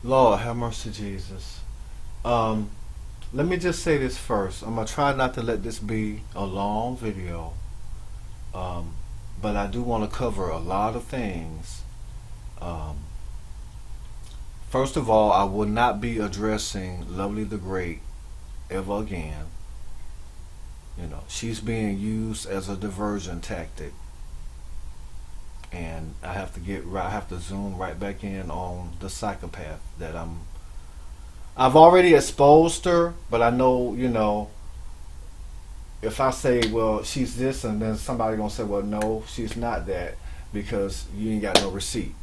Lord have mercy, Jesus. Um, Let me just say this first. I'm gonna try not to let this be a long video, um, but I do want to cover a lot of things. Um, First of all, I will not be addressing Lovely the Great ever again. You know, she's being used as a diversion tactic, and I have to I have to zoom right back in on the psychopath that I've already exposed her, but I know, if I say, well, she's this, and then somebody gonna say, well, no, she's not that, because you ain't got no receipt.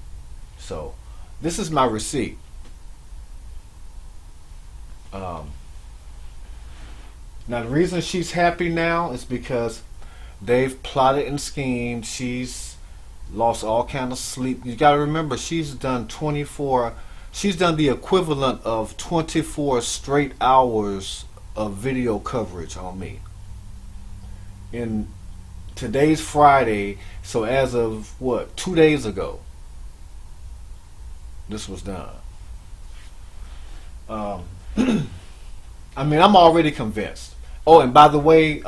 So, this is my receipt. Um, Now, the reason she's happy now is because they've plotted and schemed. She's lost all kind of sleep. You got to remember, she's done 24. She's done the equivalent of 24 straight hours of video coverage on me. In today's Friday, so as of what, 2 days ago, this was done. Um, I mean, I'm already convinced. Oh, and by the way,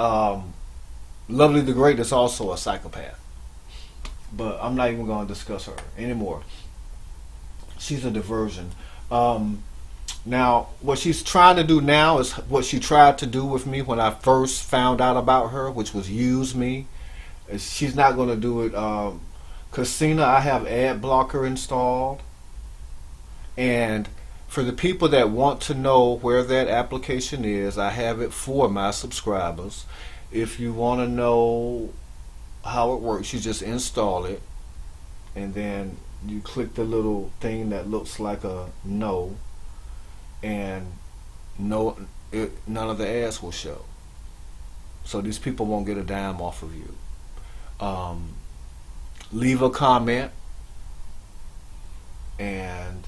Lovely the Great is also a psychopath. But I'm not even going to discuss her anymore. She's a diversion. Now, what she's trying to do now is what she tried to do with me when I first found out about her, which was use me. She's not going to do it. Casina, I have ad blocker installed. And for the people that want to know where that application is, I have it for my subscribers. If you want to know how it works, you just install it, and then you click the little thing that looks like a no, and none of the ads will show. So these people won't get a dime off of you. Leave a comment, and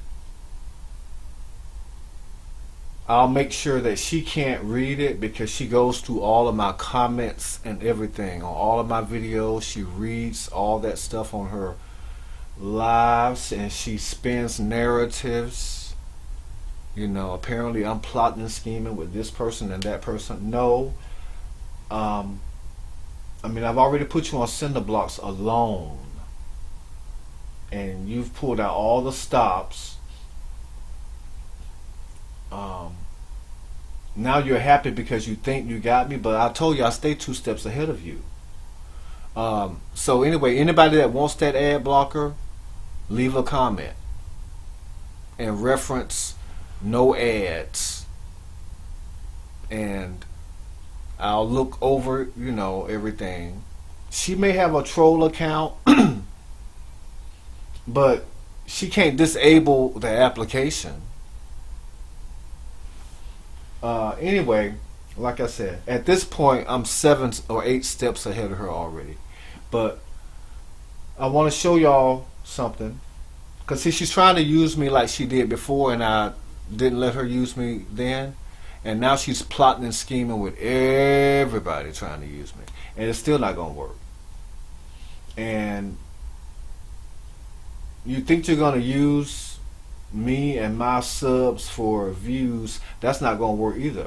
I'll make sure that she can't read it, because she goes through all of my comments and everything on all of my videos. She reads all that stuff on her lives, and she spins narratives. Apparently I'm plotting and scheming with this person and that person. No. I mean, I've already put you on cinder blocks alone, and you've pulled out all the stops. Now you're happy because you think you got me, but I told you I stay 2 steps ahead of you. So anyway, anybody that wants that ad blocker, leave a comment and reference no ads, and I'll look over, everything. She may have a troll account, but she can't disable the application. Anyway, like I said, at this point I'm 7 or 8 steps ahead of her already. But I want to show y'all something, because see, she's trying to use me like she did before, and I didn't let her use me then, and now she's plotting and scheming with everybody trying to use me, and it's still not gonna work. And you think you're gonna use me and my subs for views? That's not going to work either.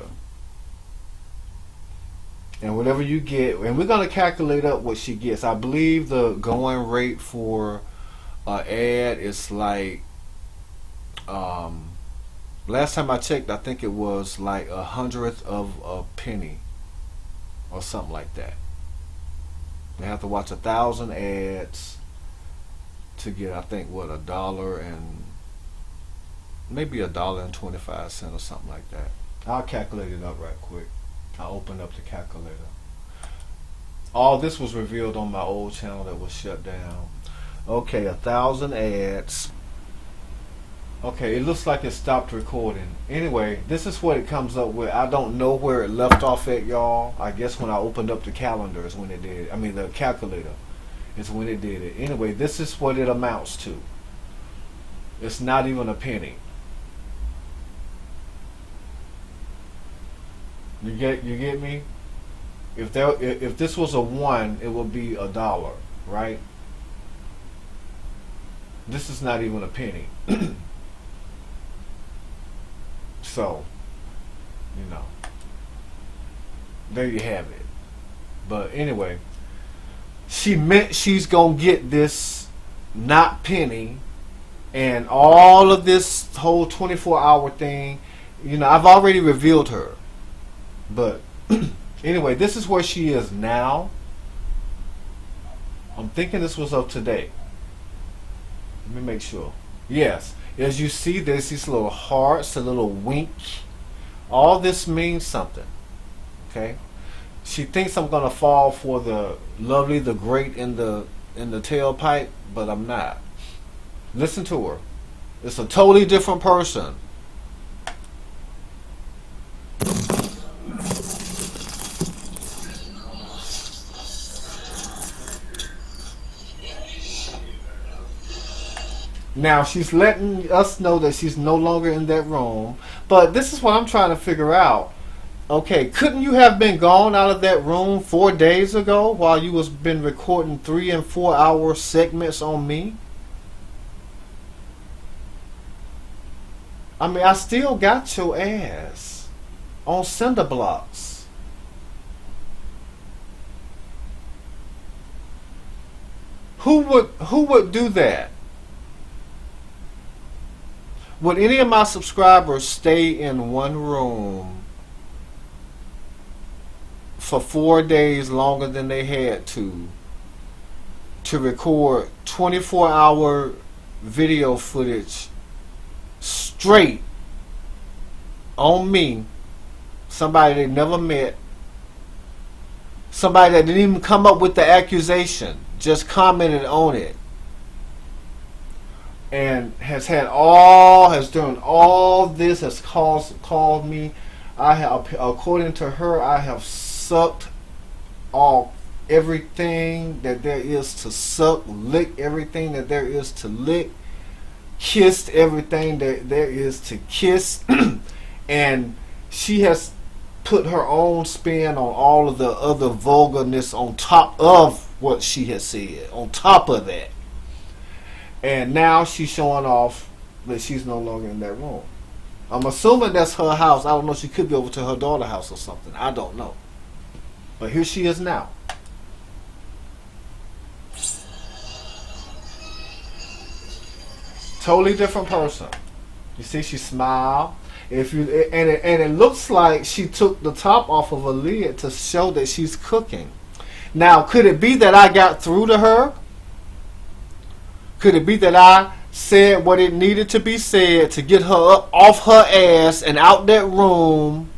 And whatever you get, and we're going to calculate up what she gets. I believe the going rate for an ad is like, last time I checked, I think it was like 1/100th of a penny or something like that. They have to watch 1,000 ads to get, I think, what, $1 and maybe $1.25 or something like that. I'll calculate it up right quick. I'll open up the calculator. All this was revealed on my old channel that was shut down. Okay, 1,000 ads. Okay, it looks like it stopped recording. Anyway, this is what it comes up with. I don't know where it left off at, y'all. I guess when I opened up the calendar is when it did it. I mean, the calculator is when it did it. Anyway, this is what it amounts to. It's not even a penny. You get me? If this was a 1, it would be $1, right? This is not even a penny. So, you know, there you have it. But anyway, she meant she's gonna get this not penny and all of this whole 24-hour thing. You know, I've already revealed her. But anyway, this is where she is now. I'm thinking this was of today. Let me make sure. Yes. As you see, there's these little hearts, a little wink. All this means something. Okay? She thinks I'm gonna fall for the lovely, the great in the tailpipe, but I'm not. Listen to her. It's a totally different person. Now she's letting us know that she's no longer in that room. But this is what I'm trying to figure out. Okay, couldn't you have been gone out of that room 4 days ago while you was been recording 3 and 4 hour segments on me? I mean, I still got your ass on cinder blocks. Who would do that? Would any of my subscribers stay in one room for 4 days longer than they had to record 24-hour video footage straight on me, somebody they never met, somebody that didn't even come up with the accusation, just commented on it, and has done all this, has called me. I have, according to her, I have sucked off everything that there is to suck, licked everything that there is to lick, kissed everything that there is to kiss, and she has put her own spin on all of the other vulgarness on top of what she has said, on top of that. And now she's showing off that she's no longer in that room. I'm assuming that's her house. I don't know. She could be over to her daughter's house or something. I don't know. But here she is now. Totally different person. You see, she smiled. And it looks like she took the top off of her lid to show that she's cooking. Now, could it be that I got through to her? Could it be that I said what it needed to be said to get her up off her ass and out that room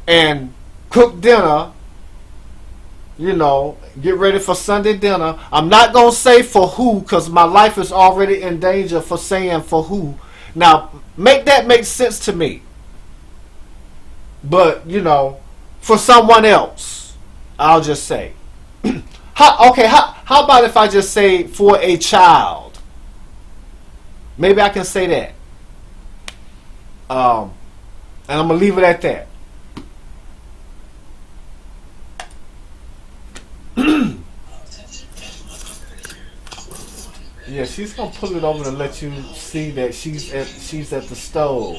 and cook dinner, you know, get ready for Sunday dinner? I'm not going to say for who, because my life is already in danger for saying for who. Now, make that make sense to me. But, you know, for someone else, I'll just say. How about if I just say for a child? Maybe I can say that. And I'm going to leave it at that. Yeah, she's going to pull it over to let you see that she's at the stove.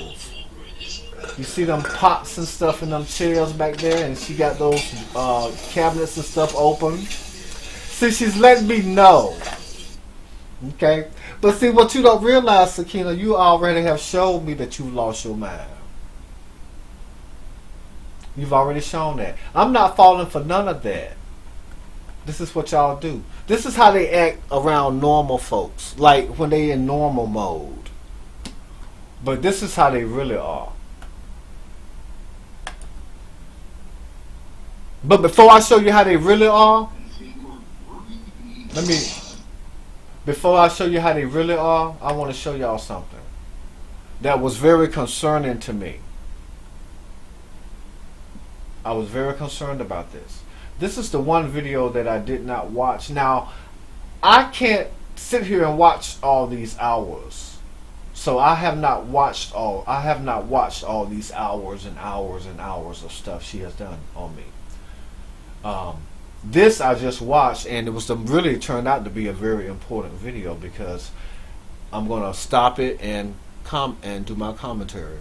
You see them pots and stuff in them chairs back there, and she got those cabinets and stuff open. See, she's letting me know. Okay? But see, what you don't realize, Sakina, you already have showed me that you lost your mind. You've already shown that. I'm not falling for none of that. This is what y'all do. This is how they act around normal folks. Like when they in normal mode. But this is how they really are. But before I show you how they really are, before I show you how they really are, I want to show y'all something that was very concerning to me. I was very concerned about this. This is the one video that I did not watch. Now, I can't sit here and watch all these hours. So I have not watched all these hours and hours and hours of stuff she has done on me. This I just watched, and it really turned out to be a very important video, because I'm going to stop it and and do my commentary.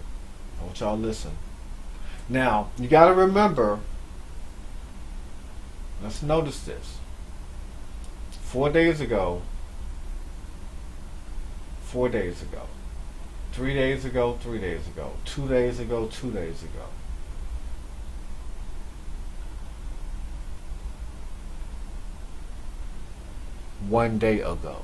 I want y'all to listen. Now, you got to remember, let's notice this. 4 days ago, 4 days ago, 3 days ago, 3 days ago, 2 days ago, 2 days ago. One day ago.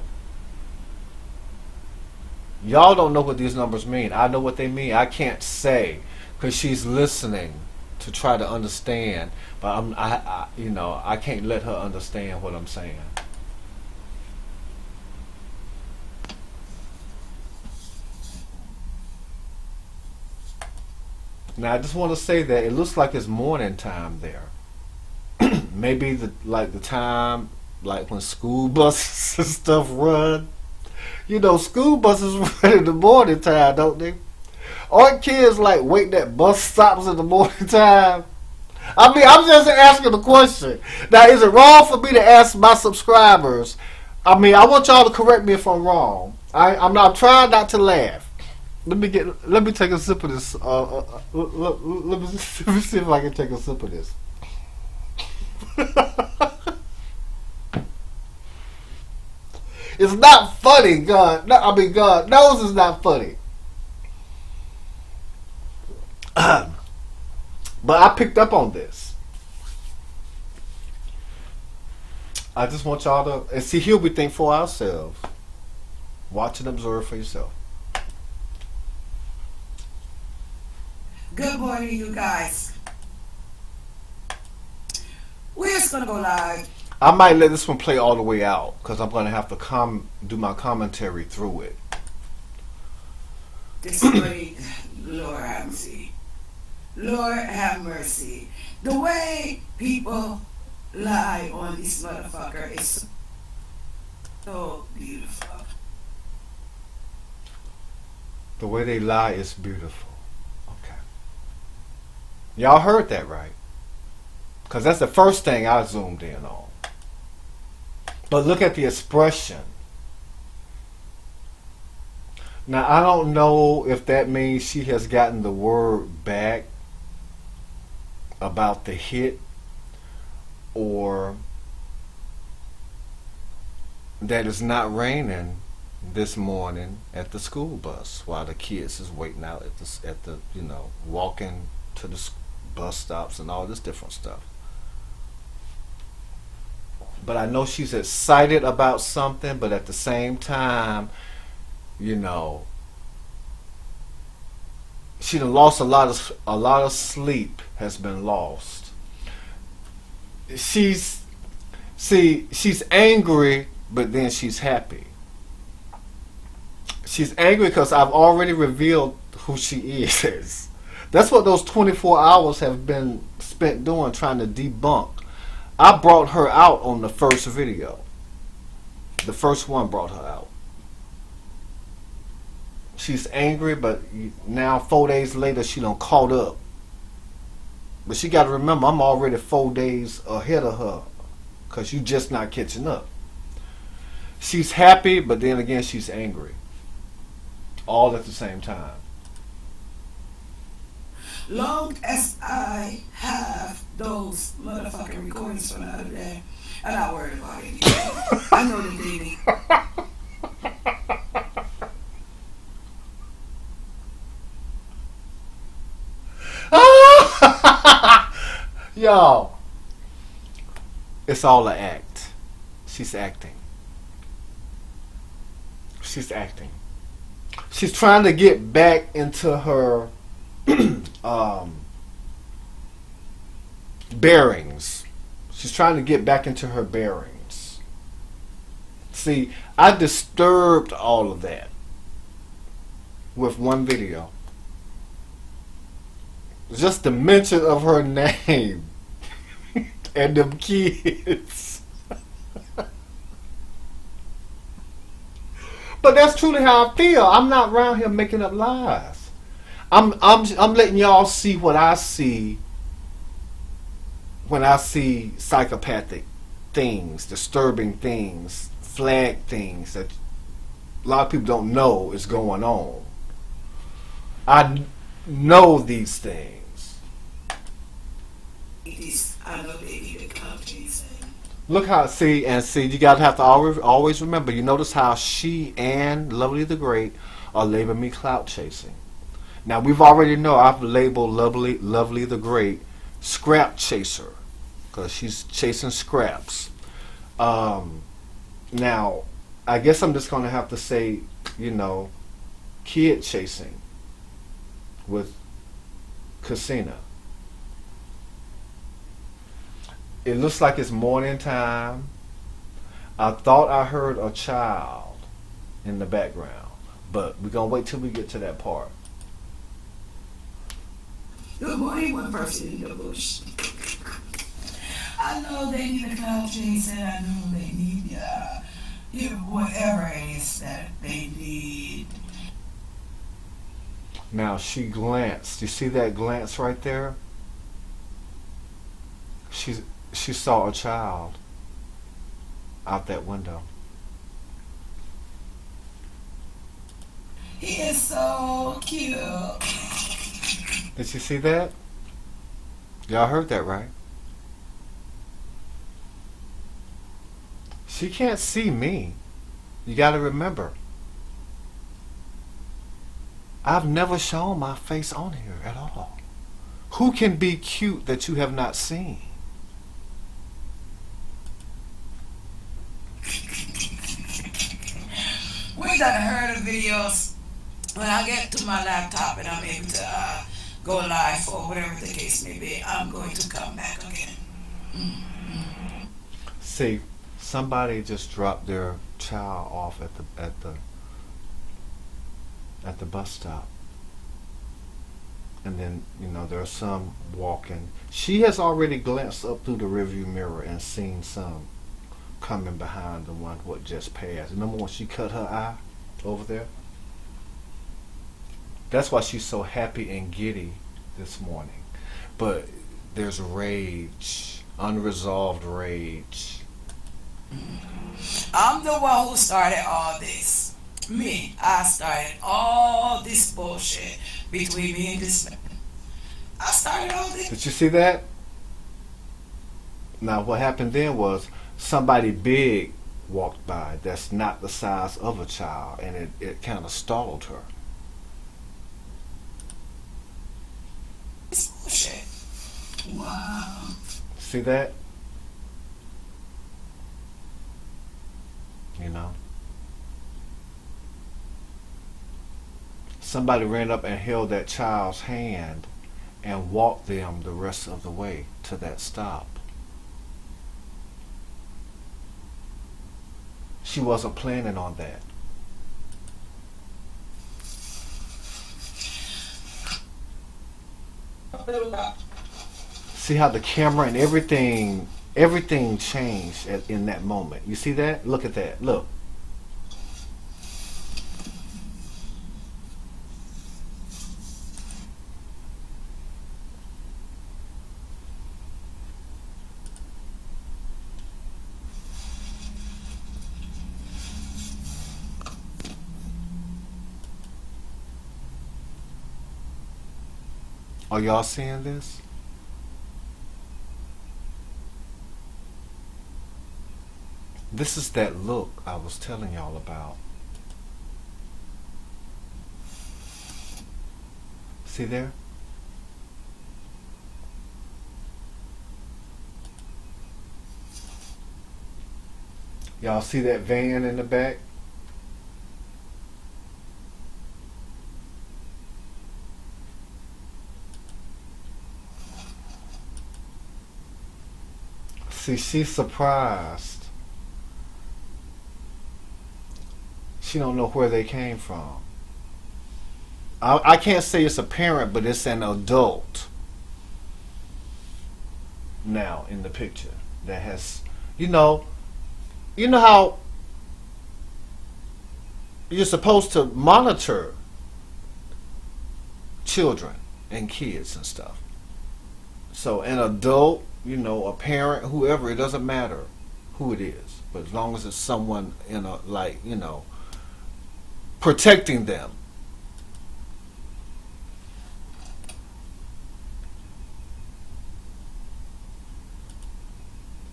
Y'all don't know what these numbers mean. I know what they mean. I can't say because she's listening to try to understand, but I can't let her understand what I'm saying. Now I just want to say that it looks like it's morning time there. Maybe the time like when school buses and stuff run. You know, school buses run in the morning time, don't they? Aren't kids like waiting at bus stops in the morning time? I mean, I'm just asking a question. Now, is it wrong for me to ask my subscribers? I mean, I want y'all to correct me if I'm wrong. I'm trying not to laugh. Let me take a sip of this. Let me see if I can take a sip of this. It's not funny, God. No, I mean, God knows it's not funny. But I picked up on this. I just want y'all to and see. Here we think for ourselves. Watch and observe for yourself. Good morning, you guys. We're just gonna go live. I might let this one play all the way out because I'm gonna have to do my commentary through it. This way, Lord have mercy. Lord have mercy. The way people lie on this motherfucker is so beautiful. The way they lie is beautiful. Okay. Y'all heard that right? Because that's the first thing I zoomed in on. But look at the expression. Now, I don't know if that means she has gotten the word back about the hit or that it's not raining this morning at the school bus while the kids is waiting out at the walking to the bus stops and all this different stuff. But I know she's excited about something, but at the same time, she done lost a lot of sleep has been lost. She's angry, but then she's happy. She's angry because I've already revealed who she is. That's what those 24 hours have been spent doing, trying to debunk. I brought her out on the first video. The first one brought her out. She's angry, but now 4 days later she done caught up. But she got to remember, I'm already 4 days ahead of her because you just not catching up. She's happy, but then again she's angry. All at the same time. Long as I have those motherfucking recordings from the other day, I'm not worried about it. I know the baby. Y'all, it's all an act. She's acting. She's acting. She's trying to get back into her bearings. She's trying to get back into her bearings. See, I disturbed all of that with one video. Just the mention of her name and them kids. But that's truly how I feel. I'm not around here making up lies. I'm letting y'all see what I see when I see psychopathic things, disturbing things, flag things that a lot of people don't know is going on. I know these things. I know they need a cloud chasing. Look how see you gotta have to always remember. You notice how she and Lovely the Great are labeling me clout chasing. Now we've already know I've labeled Lovely the Great scrap chaser because she's chasing scraps. Now I guess I'm just gonna have to say, kid chasing with Casina. It looks like it's morning time. I thought I heard a child in the background, but we're gonna wait till we get to that part. Good morning, one person in the bush. I know they need a cloud chase, and I know they need whatever it is that they need. Now she glanced. You see that glance right there? She saw a child out that window. He is so cute. Did you see that? Y'all heard that, right? She can't see me. You gotta remember, I've never shown my face on here at all. Who can be cute that you have not seen? We done heard of videos. When I get to my laptop and I'm able to go live or whatever the case may be, I'm going to come back again. See, somebody just dropped their child off at the bus stop, and then there are some walking. She has already glanced up through the rearview mirror and seen some coming behind the one what just passed. Remember when she cut her eye over there? That's why she's so happy and giddy this morning. But there's rage, unresolved rage. I'm the one who started all this. Me. I started all this bullshit between me and this man. I started all this. Did you see that? Now what happened then was somebody big walked by that's not the size of a child, and it kind of startled her. It's bullshit. Wow. See that? Somebody ran up and held that child's hand and walked them the rest of the way to that stop. She wasn't planning on that. See how the camera and everything changed in that moment. You see that? Look at that. Look. Are y'all seeing this? This is that look I was telling y'all about. See there? Y'all see that van in the back? See, she's surprised. She don't know where they came from. I can't say it's a parent, but it's an adult now in the picture that has, you know how you're supposed to monitor children and kids and stuff. So an adult, a parent, whoever, it doesn't matter who it is, but as long as it's someone protecting them.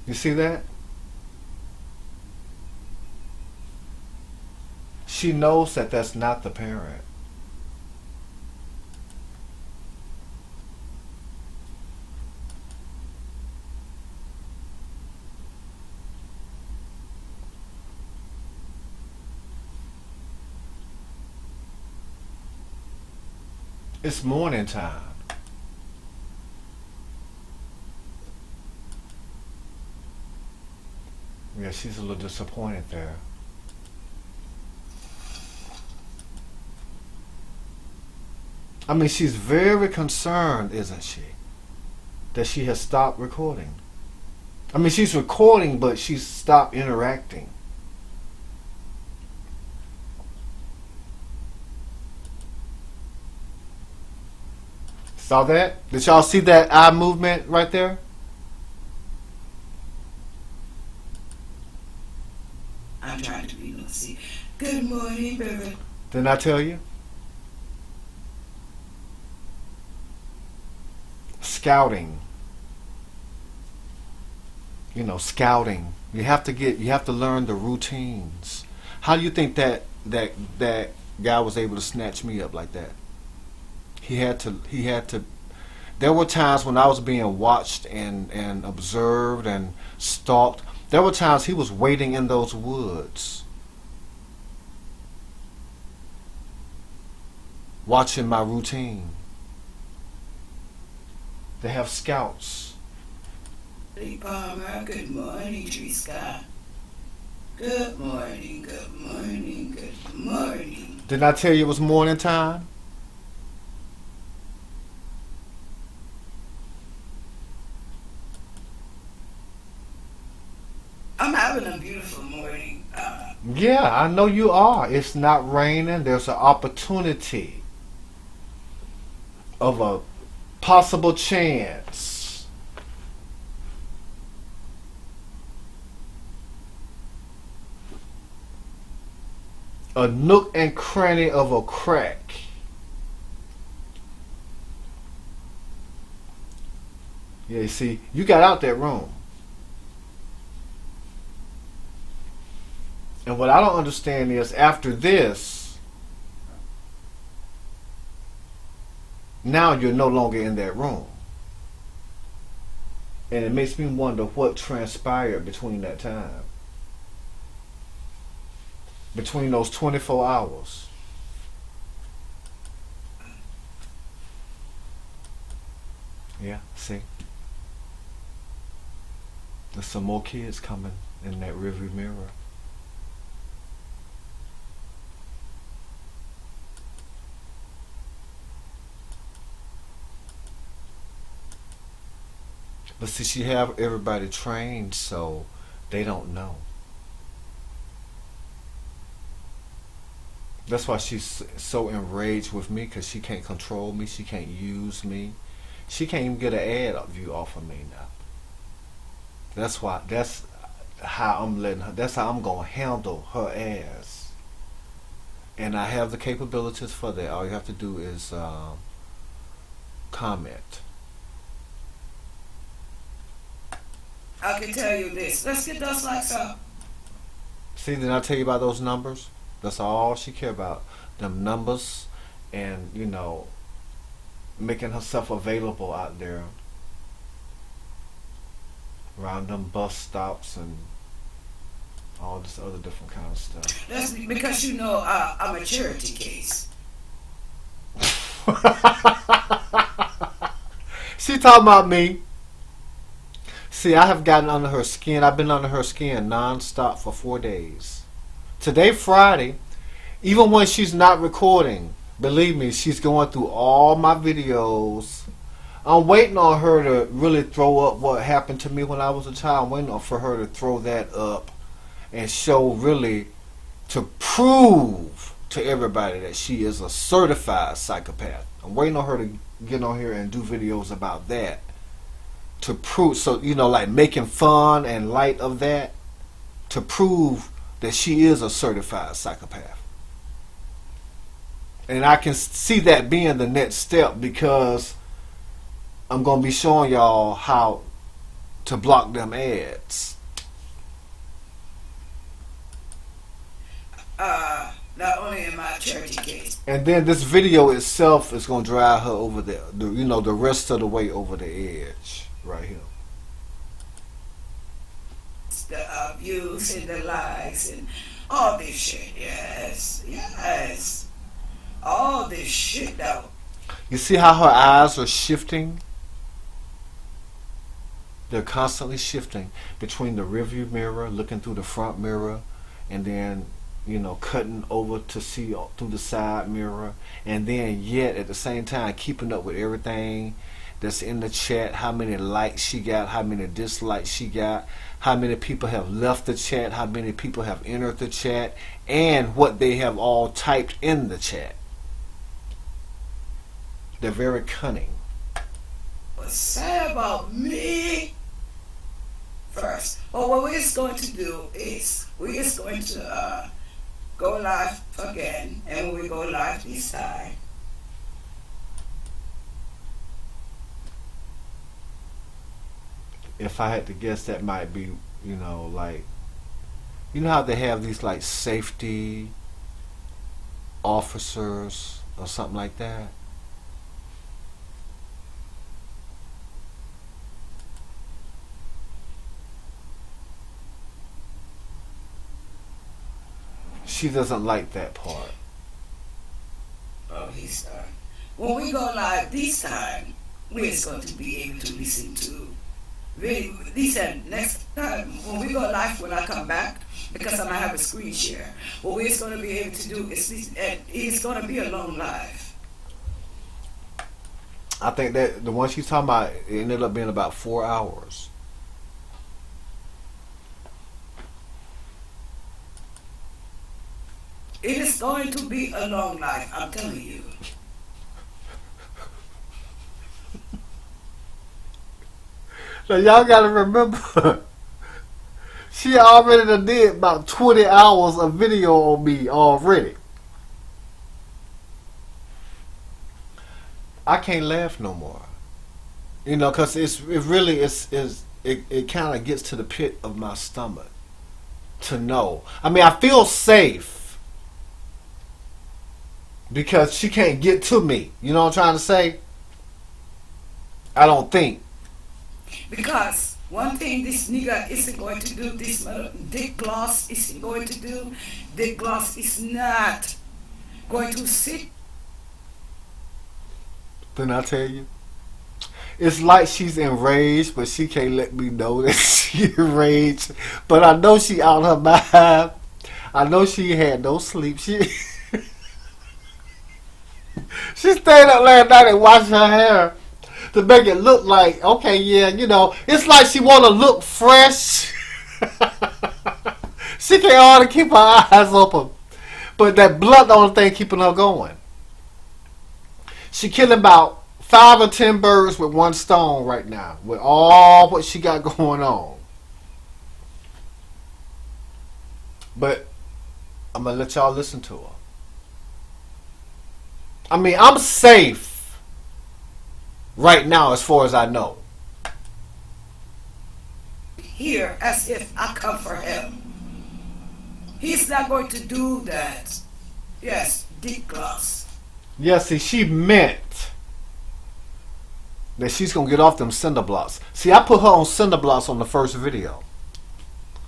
You see that? She knows that that's not the parent. It's morning time. Yeah, she's a little disappointed there. I mean, she's very concerned, isn't she? That she has stopped recording. I mean, she's recording, but she's stopped interacting. Saw that? Did y'all see that eye movement right there? I'm trying to be nosy. Good morning, brother. Didn't I tell you? Scouting. You know, scouting. You have to learn the routines. How do you think that guy was able to snatch me up like that? He had to. There were times when I was being watched and observed and stalked. There were times he was waiting in those woods, watching my routine. They have scouts. Hey, Palmer. Good morning, Tree Scott. Good morning, good morning, good morning. Didn't I tell you it was morning time? I'm having a beautiful morning. Yeah, I know you are. It's not raining. There's an opportunity of a possible chance. A nook and cranny of a crack. Yeah, you see, you got out that room. And what I don't understand is after this, now you're no longer in that room. And it makes me wonder what transpired between that time. Between those 24 hours. Yeah, see? There's some more kids coming in that rearview mirror. But see, she have everybody trained so they don't know. That's why she's so enraged with me, because she can't control me. She can't use me. She can't even get an ad view off of me now. That's why. That's how I'm letting her. That's how I'm gonna handle her ass. And I have the capabilities for that. All you have to do is comment. I can tell you this. Let's get those likes up. See, did I tell you about those numbers? That's all she care about. Them numbers and, you know, making herself available out there around them bus stops and all this other different kind of stuff. That's because you know I'm a charity case. She talking about me. See, I have gotten under her skin. I've been under her skin non-stop for 4 days. Today, Friday, even when she's not recording, believe me, she's going through all my videos. I'm waiting on her to really throw up what happened to me when I was a child. I'm waiting for her to throw that up and show, really, to prove to everybody that she is a certified psychopath. I'm waiting on her to get on here and do videos about that. To prove, so, you know, like making fun and light of that, to prove that she is a certified psychopath. And I can see that being the next step, because I'm going to be showing y'all how to block them ads. Not only in my charity case. And then this video itself is gonna drive her over the rest of the way over the edge right here. The views and the likes and all this shit. Yes, yes. All this shit though. You see how her eyes are shifting? They're constantly shifting between the rearview mirror, looking through the front mirror, and then, cutting over to see through the side mirror, and then yet at the same time keeping up with everything that's in the chat, how many likes she got, how many dislikes she got, how many people have left the chat, how many people have entered the chat, and what they have all typed in the chat. They're very cunning. What's sad about me? First, well, what we're going to do is we're just going to go live again, and when we go live this time, if I had to guess, that might be, like, how they have these like safety officers or something like that. She doesn't like that part. oh, he's done. When we go live this time, we're just going to be able to listen to. Listen, next time when we go live, when I come back, because I'm gonna have a screen share, what we're just going to be able to do is listen, and it's going to be a long live. I think that the one she's talking about, it ended up being about 4 hours. It is going to be a long life, I'm telling you. Now y'all gotta remember, she already done did about 20 hours of video on me already. I can't laugh no more, cause it kind of gets to the pit of my stomach to know. I mean, I feel safe because she can't get to me. You know what I'm trying to say? I don't think. Because one thing this nigga isn't going to do, this Dick Gloss isn't going to do, Dick Gloss is not going to sit. Then I tell you, it's like she's enraged, but she can't let me know that she's enraged. But I know she out her mind. I know she had no sleep. She stayed up last night and washed her hair to make it look like, okay, yeah, it's like she want to look fresh. She can't hardly keep her eyes open. But that blood the only thing keeping her going. She killing about 5 or 10 birds with one stone right now, with all what she got going on. But I'm going to let y'all listen to her. I mean, I'm safe right now as far as I know. Here as if I come for him. He's not going to do that. Yes, Dick Gloss. Yeah, see, she meant that she's going to get off them cinder blocks. See, I put her on cinder blocks on the first video.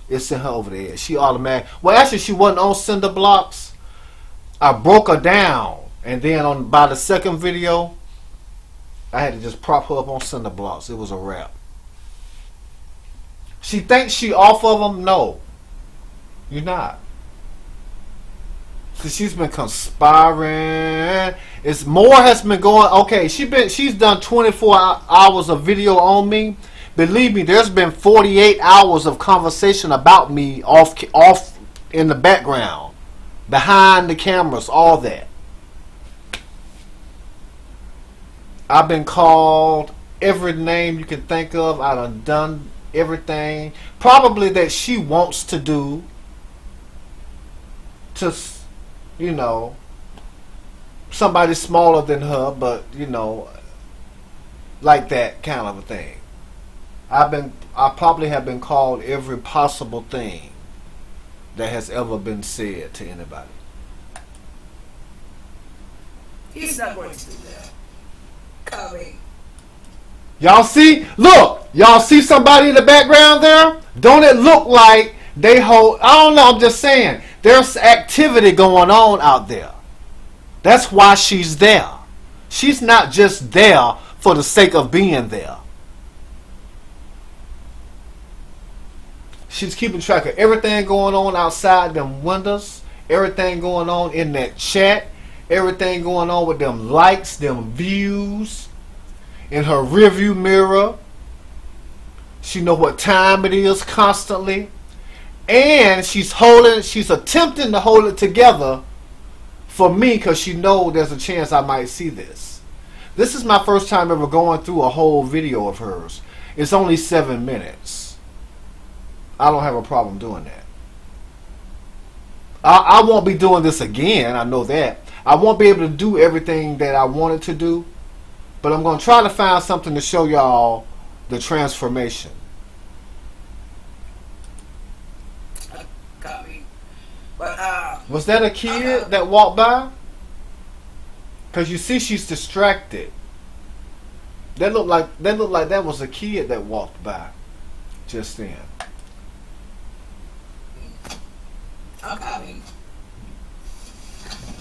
It sent her over the edge. She automatic. Well, actually, she wasn't on cinder blocks. I broke her down. And then by the second video, I had to just prop her up on cinder blocks. It was a wrap. She thinks she off of them? No. You're not. Because she's been conspiring. More has been going. Okay, she's done 24 hours of video on me. Believe me, there's been 48 hours of conversation about me off in the background. Behind the cameras, all that. I've been called every name you can think of. I done everything. Probably that she wants to do. To, somebody smaller than her, but, like that kind of a thing. I probably have been called every possible thing that has ever been said to anybody. He's not going to do that. Coming. Y'all see? Look! Y'all see somebody in the background there? Don't it look like they hold... I don't know, I'm just saying. There's activity going on out there. That's why she's there. She's not just there for the sake of being there. She's keeping track of everything going on outside them windows. Everything going on in that chat. Everything going on with them likes, them views. In her rearview mirror. She know what time it is constantly. And she's attempting to hold it together for me because she knows there's a chance I might see this. This is my first time ever going through a whole video of hers. It's only 7 minutes. I don't have a problem doing that. I won't be doing this again. I know that. I won't be able to do everything that I wanted to do. But I'm going to try to find something to show y'all the transformation. Copy. But, was that a kid that walked by? Because you see she's distracted. That looked like that was a kid that walked by just then. I'm coming.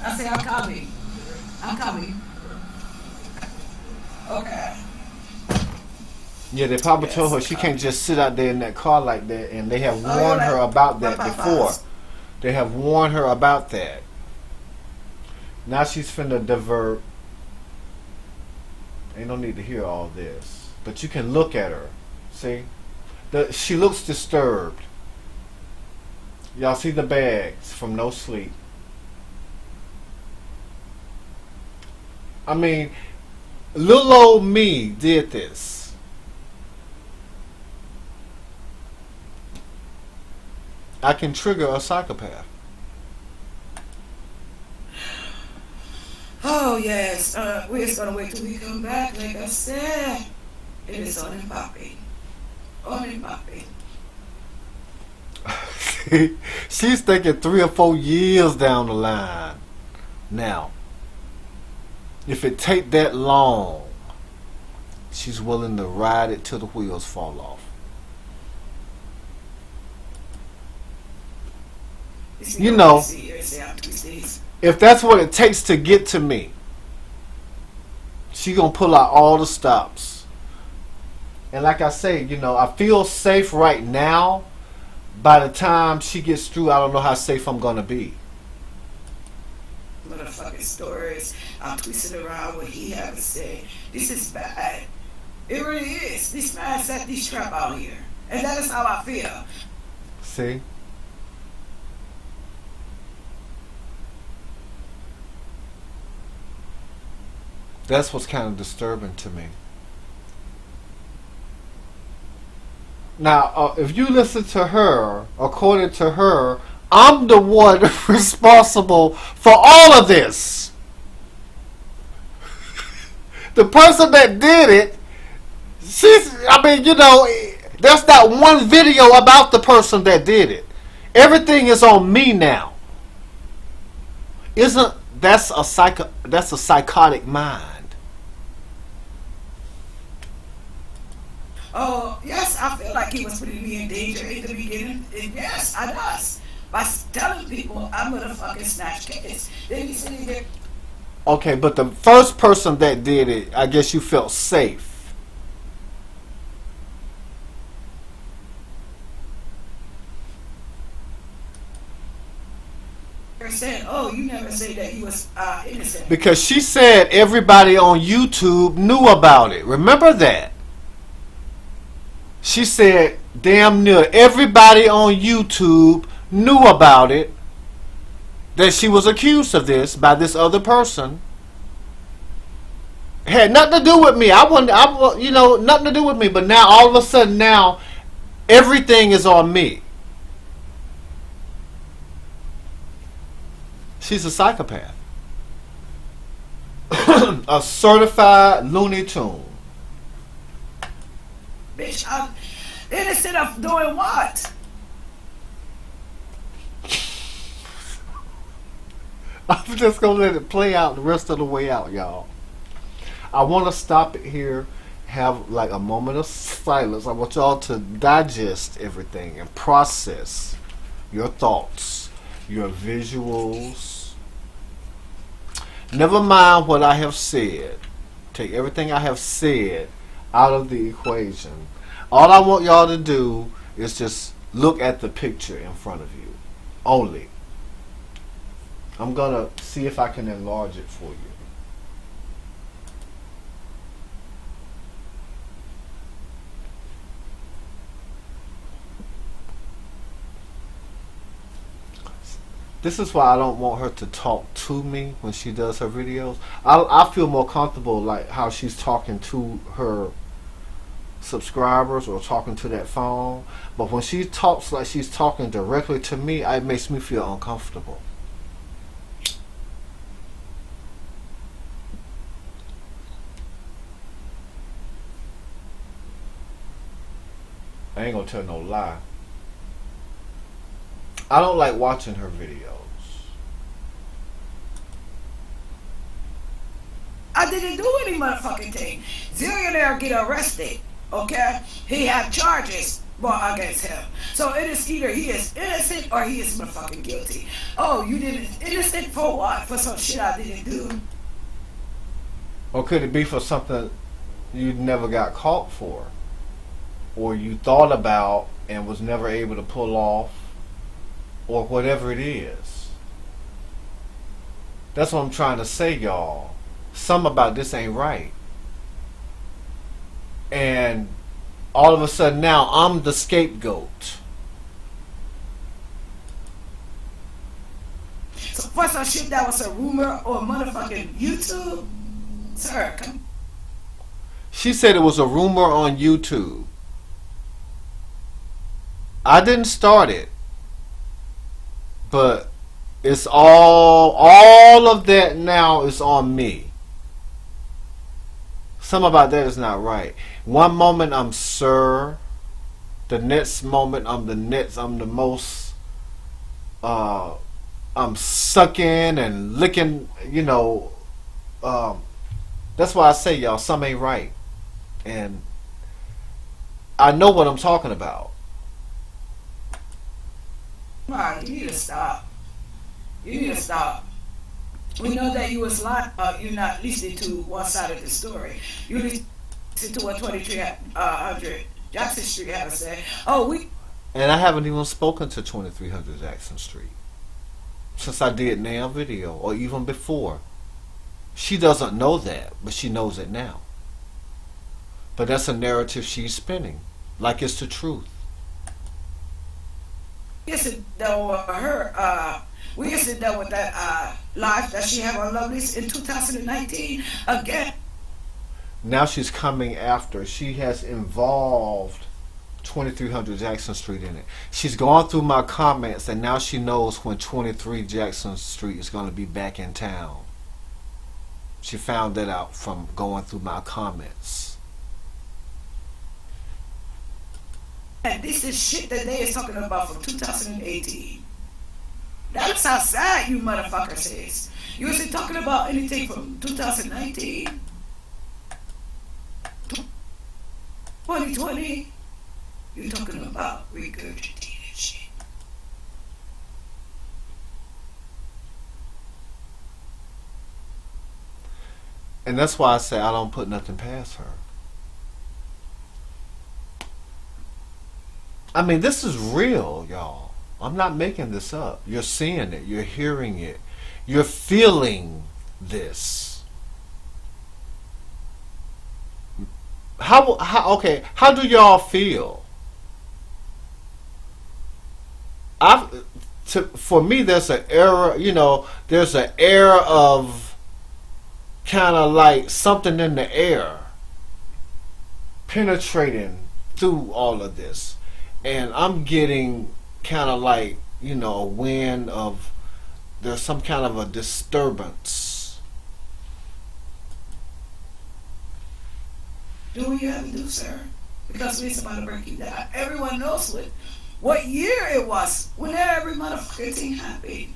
I say I'm coming. I'm coming. Okay. Yeah, they probably told her she can't just sit out there in that car like that, and they have warned her about that before. They have warned her about that. Now she's finna divert. Ain't no need to hear all this. But you can look at her. See? She looks disturbed. Y'all see the bags from no sleep. I mean, little old me did this. I can trigger a psychopath. Oh, yes. We're just going to wait till we come back. Like I said, it is on and popping. On and popping. She's thinking 3 or 4 years down the line. Now, if it take that long, she's willing to ride it till the wheels fall off. You know, if that's what it takes to get to me, she gonna pull out all the stops. And like I say, you know, I feel safe right now. By the time she gets through, I don't know how safe I'm gonna be. Motherfucking stories. I'm twisting around what he had to say. This is bad. It really is. This man set this trap out here. And that is how I feel. See? That's what's kind of disturbing to me. Now, if you listen to her, according to her, I'm the one responsible for all of this. The person that did it, there's not one video about the person that did it. Everything is on me now. That's a psychotic mind. Oh, yes, I feel like he was putting me in danger in the beginning. And yes, I was. By telling people I'm gonna fucking snatch kids. Then you sitting there. Okay, but the first person that did it, I guess you felt safe. Saying, oh, you never say that he was innocent. Because she said everybody on YouTube knew about it. Remember that? She said damn near everybody on YouTube knew about it, that she was accused of this by this other person. Had nothing to do with me. Nothing to do with me. But now, all of a sudden, now everything is on me. She's a psychopath. A certified Looney Tune. Bitch, Innocent of doing what? I'm just gonna let it play out the rest of the way out, y'all. I want to stop it here, have like a moment of silence. I want y'all to digest everything and process your thoughts, your visuals. Never mind what I have said. Take everything I have said out of the equation. All I want y'all to do is just look at the picture in front of you. Only. I'm gonna see if I can enlarge it for you. This is why I don't want her to talk to me when she does her videos. I feel more comfortable like how she's talking to her subscribers or talking to that phone. But when she talks like she's talking directly to me, it makes me feel uncomfortable. I ain't gonna tell no lie. I don't like watching her videos. I didn't do any motherfucking thing. Zillionaire get arrested, okay? He have charges brought against him. So it is either he is innocent or he is motherfucking guilty. Oh, you didn't innocent for what? For some shit I didn't do. Or could it be for something you never got caught for? Or you thought about and was never able to pull off? Or whatever it is. That's what I'm trying to say, y'all. Something about this ain't right. And all of a sudden now I'm the scapegoat. So for some shit that was a rumor or motherfucking YouTube? Sir, come. She said it was a rumor on YouTube. I didn't start it. But it's all of that now is on me. Something about that is not right. One moment I'm Sir. The next moment I'm the most I'm sucking and licking, that's why I say y'all, something ain't right. And I know what I'm talking about. Right, you need to stop. You need to stop. We know that you was lying. You're not listening to one side of the story. You listen to what 2300 Jackson Street had to say. Oh, we. And I haven't even spoken to 2300 Jackson Street since I did Now video, or even before. She doesn't know that, but she knows it now. But that's a narrative she's spinning, like it's the truth. We used to know her. We used to know with that life that she had on Lovelace in 2019 again. Now she's coming after. She has involved 2300 Jackson Street in it. She's gone through my comments, and now she knows when 23 Jackson Street is going to be back in town. She found that out from going through my comments. And this is shit that they is talking about from 2018. That's how sad you motherfuckers is. You isn't talking about anything from 2019. 2020. You're talking about regurgitated shit. And that's why I say I don't put nothing past her. I mean, this is real, y'all. I'm not making this up. You're seeing it. You're hearing it. You're feeling this. Okay, how do y'all feel? For me, there's an era, there's an air of kind of like something in the air penetrating through all of this. And I'm getting kind of like, a wind of, there's some kind of a disturbance. Do what you have to do, sir. because we're about to break you down. Everyone knows what year it was when every motherfucking thing happened.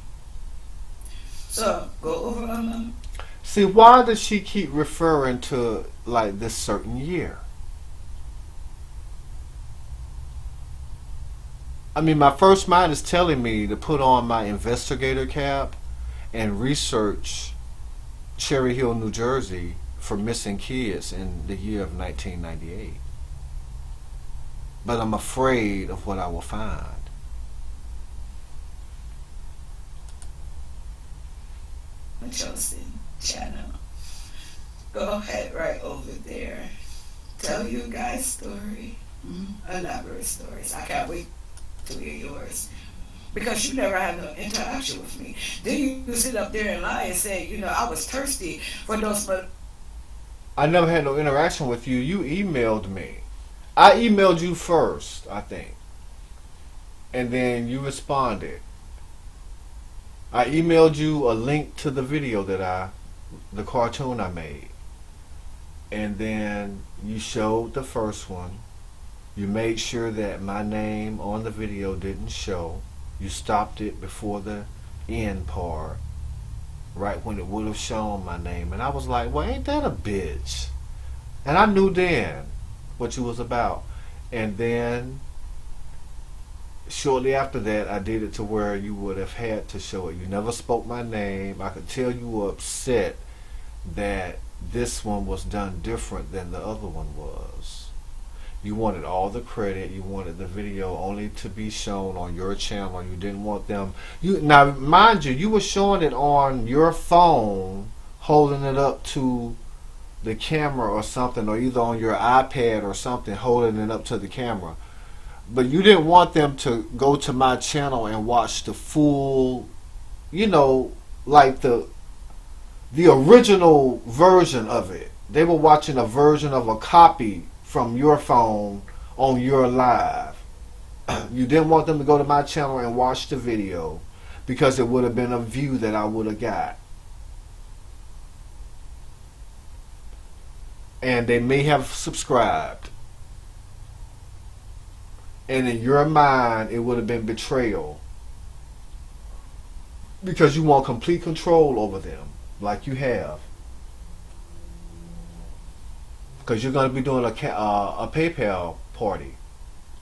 So go over on. See, why does she keep referring to like this certain year? I mean, my first mind is telling me to put on my investigator cap and research Cherry Hill, New Jersey for missing kids in the year of 1998. But I'm afraid of what I will find. Chosen channel. Go ahead right over there. Tell you guys story. Elaborate stories. I can't wait to hear yours. Because you never had no interaction with me. Then you sit up there and lie and say, I was thirsty for those, but I never had no interaction with you. You emailed me. I emailed you first, I think. And then you responded. I emailed you a link to the video the cartoon I made. And then you showed the first one. You made sure that my name on the video didn't show. You stopped it before the end part, right when it would have shown my name. And I was like, well, ain't that a bitch? And I knew then what you was about. And then shortly after that, I did it to where you would have had to show it. You never spoke my name. I could tell you were upset that this one was done different than the other one was. You wanted all the credit. You wanted the video only to be shown on your channel. You didn't want them. Now, mind you, you were showing it on your phone, holding it up to the camera or something, or either on your iPad or something, holding it up to the camera. But you didn't want them to go to my channel and watch the full, like the original version of it. They were watching a version of a copy from your phone on your live. You didn't want them to go to my channel and watch the video because it would have been a view that I would have got. And they may have subscribed. And in your mind, it would have been betrayal. Because you want complete control over them, like you have. Because you're going to be doing a PayPal party,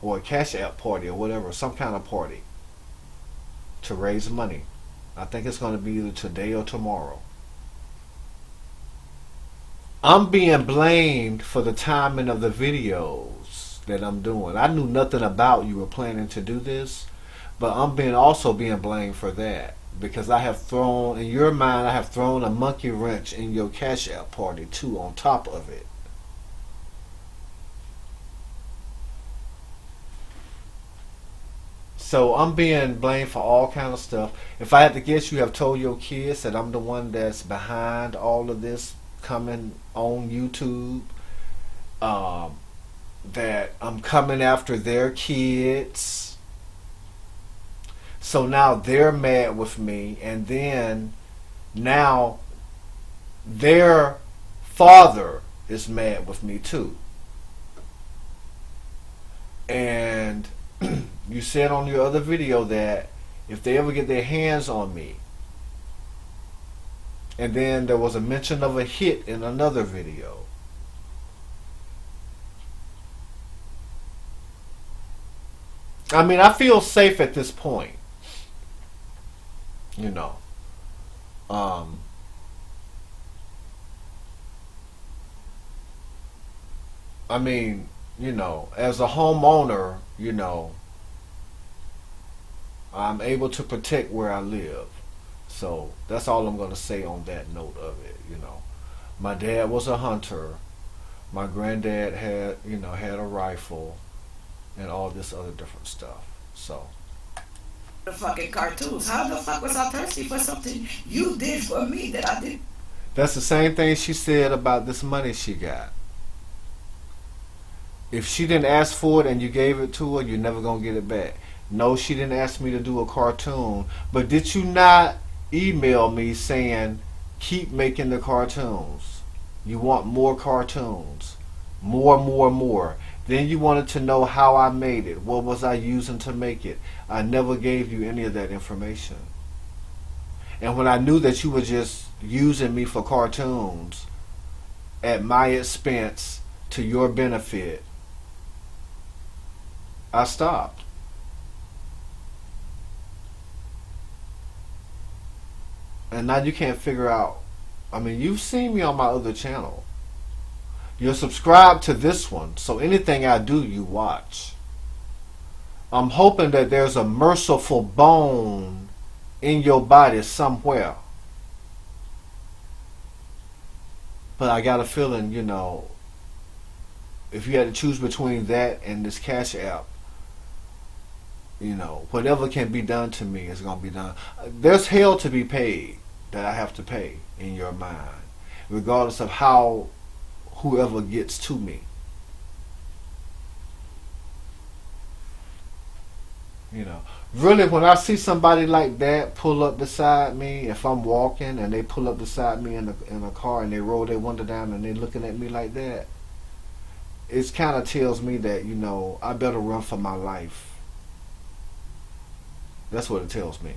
or a Cash App party, or whatever, some kind of party to raise money. I think it's going to be either today or tomorrow. I'm being blamed for the timing of the videos that I'm doing. I knew nothing about you were planning to do this, but I'm also being blamed for that. Because I have thrown, in your mind, I have thrown a monkey wrench in your Cash App party too, on top of it. So I'm being blamed for all kind of stuff. If I had to guess, you have told your kids that I'm the one that's behind all of this coming on YouTube. That I'm coming after their kids. So now they're mad with me, and then now their father is mad with me too. And you said on your other video that if they ever get their hands on me, and then there was a mention of a hit in another video. I mean, I feel safe at this point. I mean, as a homeowner, I'm able to protect where I live. So that's all I'm going to say on that note of it. My dad was a hunter. My granddad had a rifle and all this other different stuff. So the fucking cartoons. How the fuck was I thirsty for something you did for me that I did? That's the same thing she said about this money she got. If she didn't ask for it and you gave it to her, you're never going to get it back. No, she didn't ask me to do a cartoon. But did you not email me saying, keep making the cartoons? You want more cartoons. More. Then you wanted to know how I made it. What was I using to make it? I never gave you any of that information. And when I knew that you were just using me for cartoons at my expense to your benefit, I stopped. And now you can't figure out. I mean, you've seen me on my other channel. You're subscribed to this one, so anything I do, you watch. I'm hoping that there's a merciful bone in your body somewhere. But I got a feeling, you know, if you had to choose between that and this Cash App, you know, whatever can be done to me is going to be done. There's hell to be paid that I have to pay in your mind, regardless of how whoever gets to me. You know, really, when I see somebody like that pull up beside me, if I'm walking and they pull up beside me in a car and they roll their window down and they looking at me like that, it kind of tells me that, you know, I better run for my life. That's what it tells me.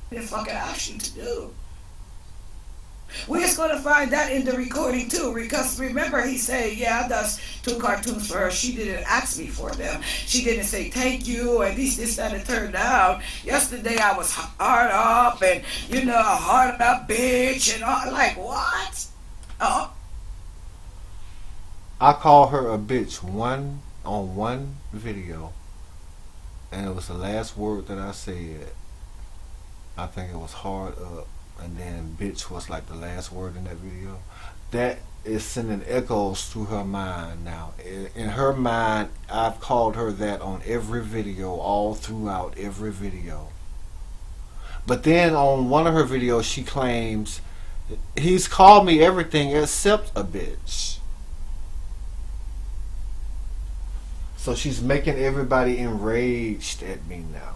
The fucking option to do. We're just going to find that in the recording too, because remember he said, yeah, I does 2 cartoons for her. She didn't ask me for them. She didn't say thank you, or at least this, that, and turned out. Yesterday I was hard up, and you know, hard up bitch, and all, like, what? Oh. I call her a bitch on one video, and it was the last word that I said. I think it was hard up, and then bitch was like the last word in that video. That is sending echoes through her mind now. In her mind, I've called her that on every video, all throughout every video. But then on one of her videos, she claims he's called me everything except a bitch. So she's making everybody enraged at me now.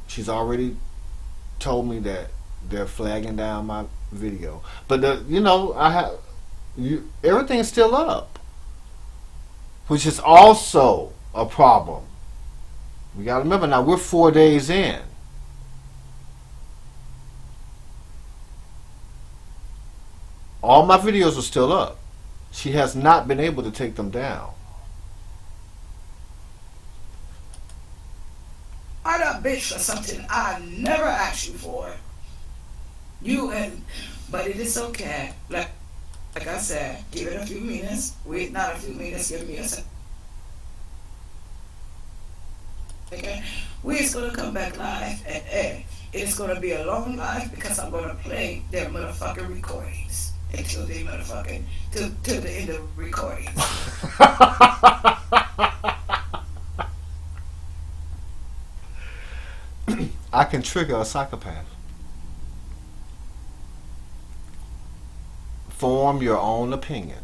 She's already told me that they're flagging down my video, but you know, everything's still up, which is also a problem. We gotta remember now, we're 4 days in. All my videos are still up. She has not been able to take them down. I done bitch for something I never asked you for. But it is okay. Like I said, give it a few minutes. Wait, not a few minutes, give me a second. Okay? We're just gonna come back live, and it's gonna be a long live because I'm gonna play their motherfucking recordings until they motherfucking till the end of recordings. I can trigger a psychopath. Form your own opinion.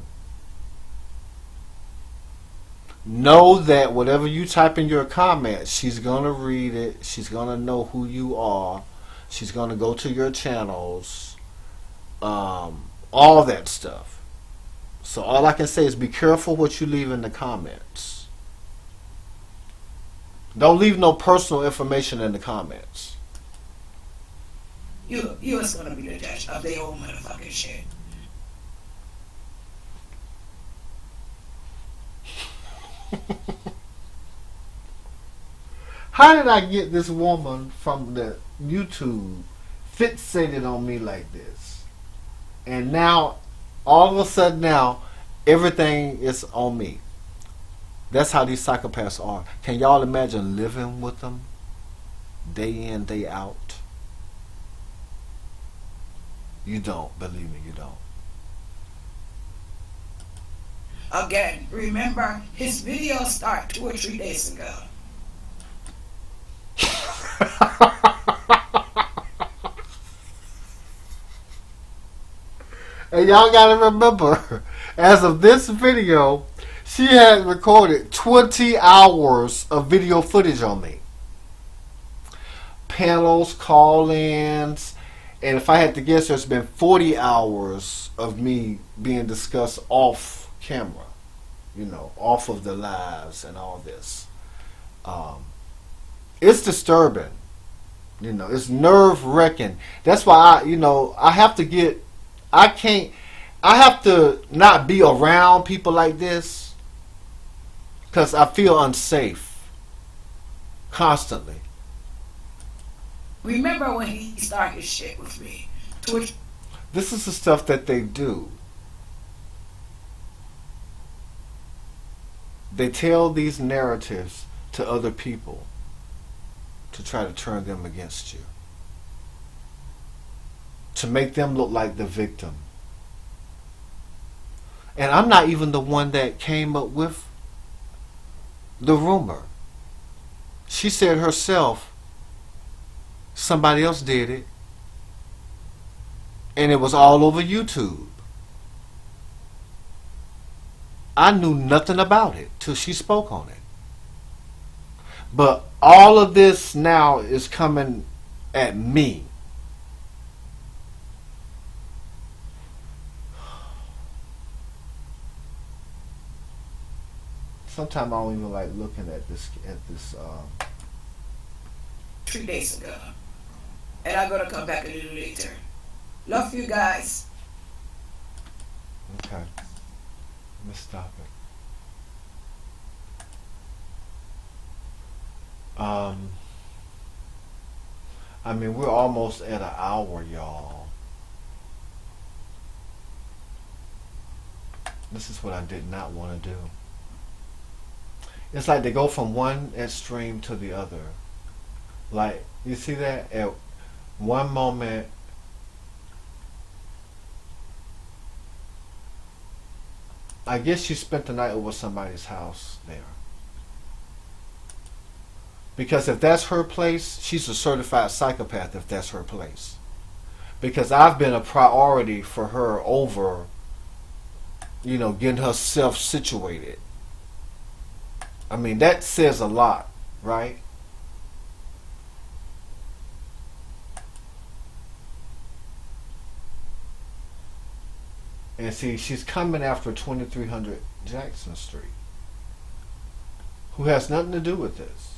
Know that whatever you type in your comments, she's going to read it. She's going to know who you are. She's going to go to your channels. All that stuff. So all I can say is be careful what you leave in the comments. Don't leave no personal information in the comments. You is going to be the judge of their own motherfucking shit. How did I get this woman from the YouTube fixated on me like this? And now, all of a sudden now, everything is on me. That's how these psychopaths are. Can y'all imagine living with them day in, day out? You don't. Believe me, you don't. Again, remember, his video started 2 or 3 days ago. And y'all gotta remember, as of this video, she had recorded 20 hours of video footage on me. Panels, call-ins, And if I had to guess, there's been 40 hours of me being discussed off camera, off of the lives and all this. It's disturbing. It's nerve-wracking. That's why I have to not be around people like this because I feel unsafe constantly. Remember when he started his shit with me? This is the stuff that they do. They tell these narratives to other people to try to turn them against you. To make them look like the victim. And I'm not even the one that came up with the rumor. She said herself, somebody else did it. And it was all over YouTube. I knew nothing about it till she spoke on it. But all of this now is coming at me. Sometimes I don't even like looking at this 3 days ago. And I'm gonna come back a little later. Love you guys. Okay. Let's stop it. I mean, we're almost at an hour, y'all. This is what I did not want to do. It's like they go from one extreme to the other. Like, you see that? At one moment, I guess she spent the night over somebody's house there. Because if that's her place, she's a certified psychopath if that's her place. Because I've been a priority for her over, getting herself situated. I mean, that says a lot, right? And see, she's coming after 2300 Jackson Street, who has nothing to do with this.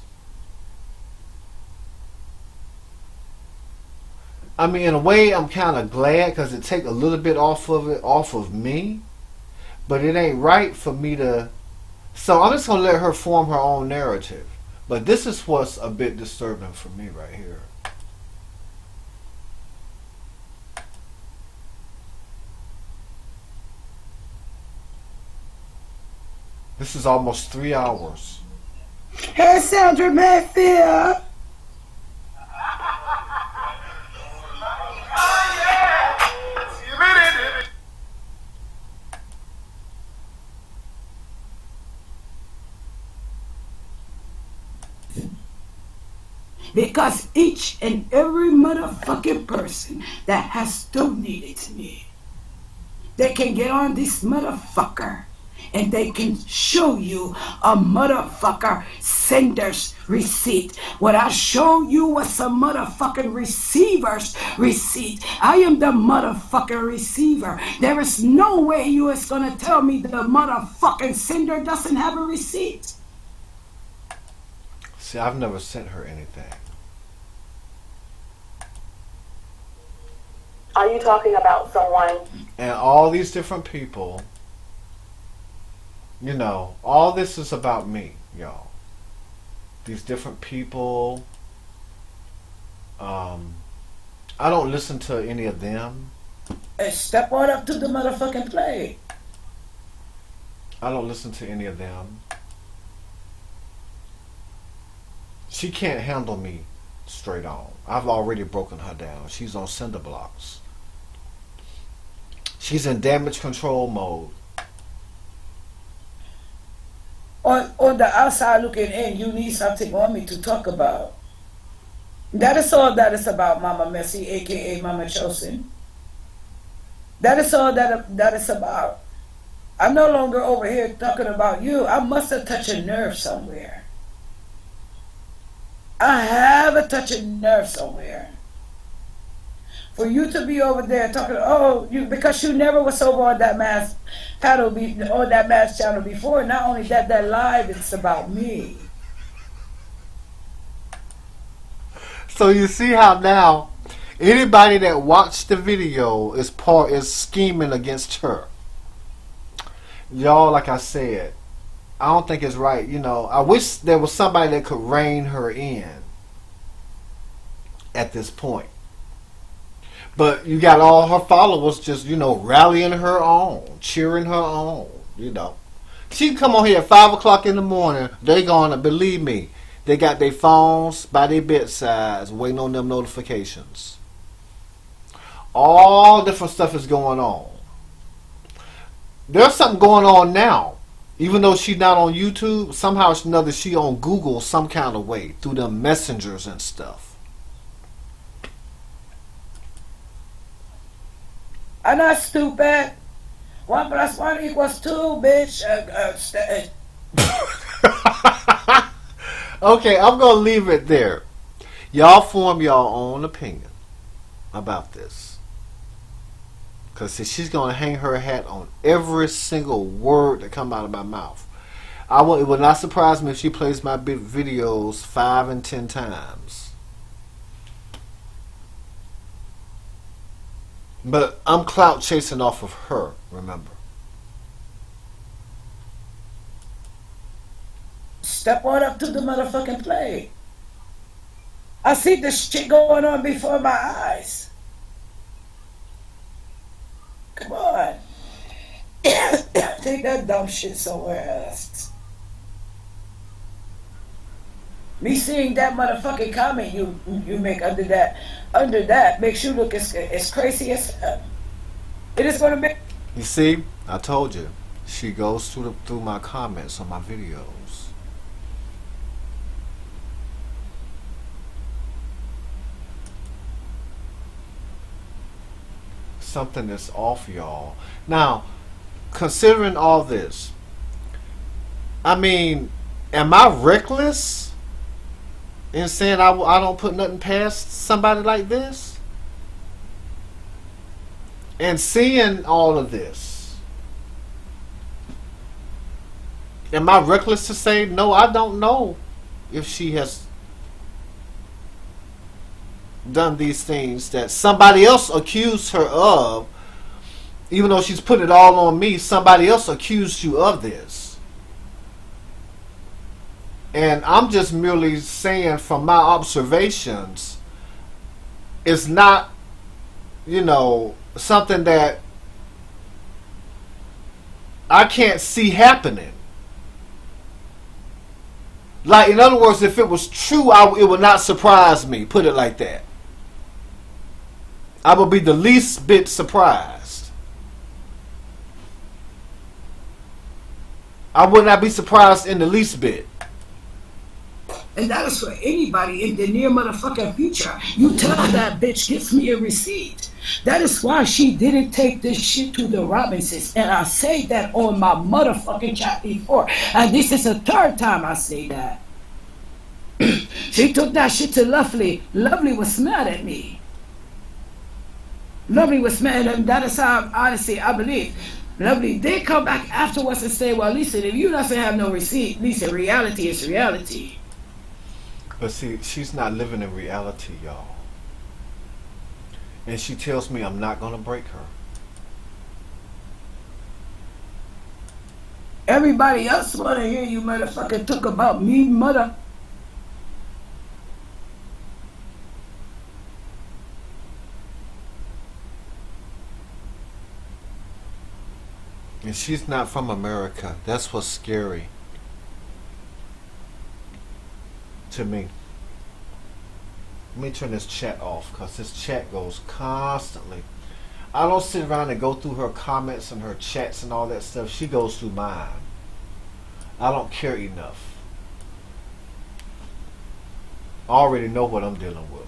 I mean, in a way, I'm kind of glad because it takes a little bit off of me, but it ain't right for me to. So I'm just gonna let her form her own narrative. But this is what's a bit disturbing for me right here. This is almost 3 hours. Hey, Sandra Mayfield. Because each and every motherfucking person that has donated to me, they can get on this motherfucker and they can show you a motherfucker sender's receipt. What I show you was a motherfucking receiver's receipt. I am the motherfucking receiver. There is no way you is gonna tell me the motherfucking sender doesn't have a receipt. See, I've never sent her anything. Are you talking about someone? And all these different people, all this is about me, y'all. These different people, I don't listen to any of them. Hey, step on up to the motherfucking plate. I don't listen to any of them. She can't handle me straight on. I've already broken her down. She's on cinder blocks. She's in damage control mode. On the outside looking in, you need something on me to talk about. That is all that is about, Mama Messi, aka Mama Chosen. That is all that is about. I'm no longer over here talking about you. I must have touched a nerve somewhere. I have a touch of nerve somewhere. For you to be over there talking, oh, you because you never was over on that mass paddle on that mass channel before. Not only that, that live it's about me. So you see how now anybody that watched the video is scheming against her. Y'all, like I said, I don't think it's right. You know, I wish there was somebody that could rein her in at this point. But you got all her followers just, you know, rallying her on, cheering her on, you know. She can come on here at 5 o'clock in the morning. They gonna, believe me, they got their phones by their bedsides waiting on them notifications. All different stuff is going on. There's something going on now. Even though she's not on YouTube, somehow or another she on Google some kind of way through the messengers and stuff. I'm not stupid. 1 + 1 = 2, bitch. Okay, I'm going to leave it there. Y'all form your own opinion about this. Because she's going to hang her hat on every single word that come out of my mouth. It would not surprise me if she plays my videos 5 and 10 times. But I'm clout chasing off of her, remember. Step on up to the motherfucking plate. I see this shit going on before my eyes. Come on. Take that dumb shit somewhere else. Me seeing that motherfucking comment you make under that makes you look as crazy as hell. It is gonna make. You see, I told you. She goes through my comments on my videos. Something is off, y'all. Now, considering all this, I mean, am I reckless in saying I don't put nothing past somebody like this? And seeing all of this, am I reckless to say, no, I don't know if she has done these things that somebody else accused her of? Even though she's put it all on me, somebody else accused you of this. And I'm just merely saying from my observations, it's not, you know, something that I can't see happening. Like, in other words, if it was true, it would not surprise me. Put it like that. I would be the least bit surprised. I would not be surprised in the least bit. And that is for anybody in the near motherfucking future. You tell that bitch, give me a receipt. That is why she didn't take this shit to the Robinsons. And I say that on my motherfucking chat before. And this is the 3rd time I say that. She took that shit to Lovely. Lovely was mad at me. Lovely was mad, and that is how, honestly, I believe. Lovely did come back afterwards and say, well, Lisa, if you doesn't have no receipt, Lisa, reality is reality. But see, she's not living in reality, y'all. And she tells me I'm not going to break her. Everybody else want to hear you motherfucking talk about me, mother. And she's not from America. That's what's scary to me. Let me turn this chat off because this chat goes constantly. I don't sit around and go through her comments and her chats and all that stuff. She goes through mine. I don't care enough. I already know what I'm dealing with.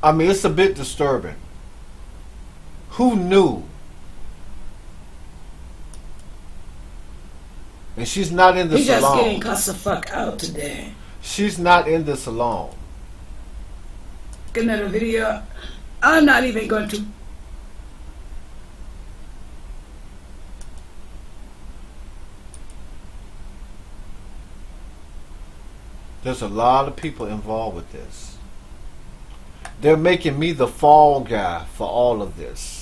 I mean, it's a bit disturbing. Who knew And she's not in the He just getting salon. cussed the fuck out today. She's not in the salon. Another video. I'm not even going to. There's a lot of people involved with this. They're making me the fall guy for all of this.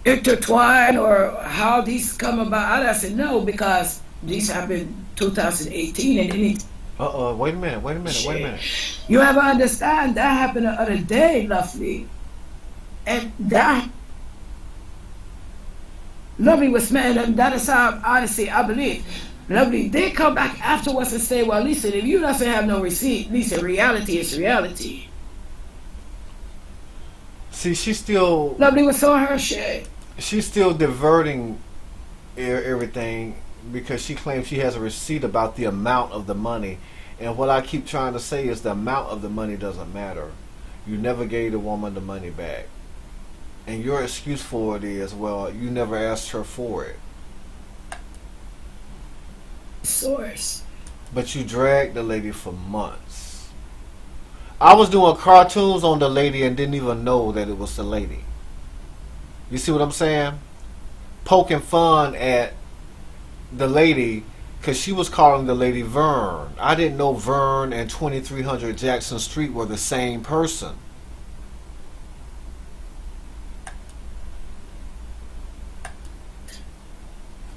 Intertwine or how these come about. I said no, because these happened 2018 and any Wait a minute, wait a minute, shit. wait a minute. You ever understand that happened the other day, Lovely, and that Lovely was mad, and that is how honestly I believe. Lovely, they come back afterwards and say, well, listen, if you doesn't have no receipt, listen, reality is reality. See, she's still Lovely was on her shit. she's still diverting everything because she claims she has a receipt about the amount of the money. And what I keep trying to say is the amount of the money doesn't matter. You never gave the woman the money back. And your excuse for it is, well, you never asked her for it. Source. But you dragged the lady for months. I was doing cartoons on the lady and didn't even know that it was the lady. You see what I'm saying? Poking fun at the lady because she was calling the lady Vern. I didn't know Vern and 2300 Jackson Street were the same person.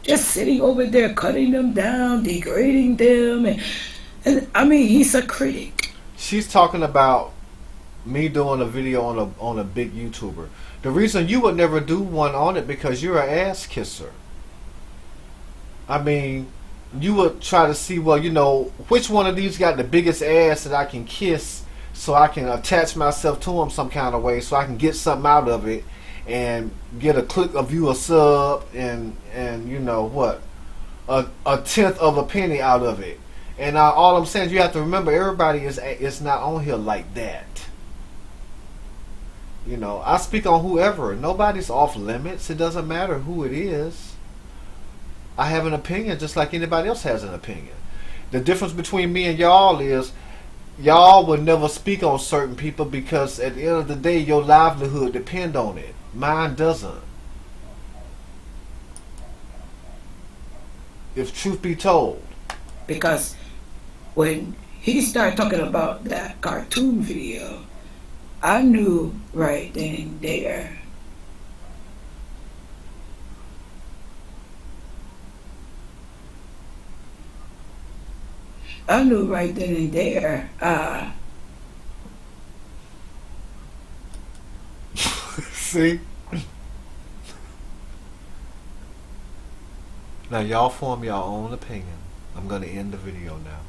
Just sitting over there cutting them down, degrading them, and I mean, he's a critic. She's talking about me doing a video on a big YouTuber. The reason you would never do one on it because you're an ass kisser. I mean, you would try to see, well, you know, which one of these got the biggest ass that I can kiss so I can attach myself to him some kind of way so I can get something out of it and get a click, a view, a sub, and you know what, a tenth of a penny out of it. And all I'm saying is you have to remember everybody is not on here like that. You know, I speak on whoever. Nobody's off limits. It doesn't matter who it is. I have an opinion just like anybody else has an opinion. The difference between me and y'all is y'all would never speak on certain people because at the end of the day your livelihood depend on it. Mine doesn't. If truth be told. Because when he started talking about that cartoon video, I knew right then and there. I knew right then and there. See? Now y'all form your own opinion. I'm going to end the video now.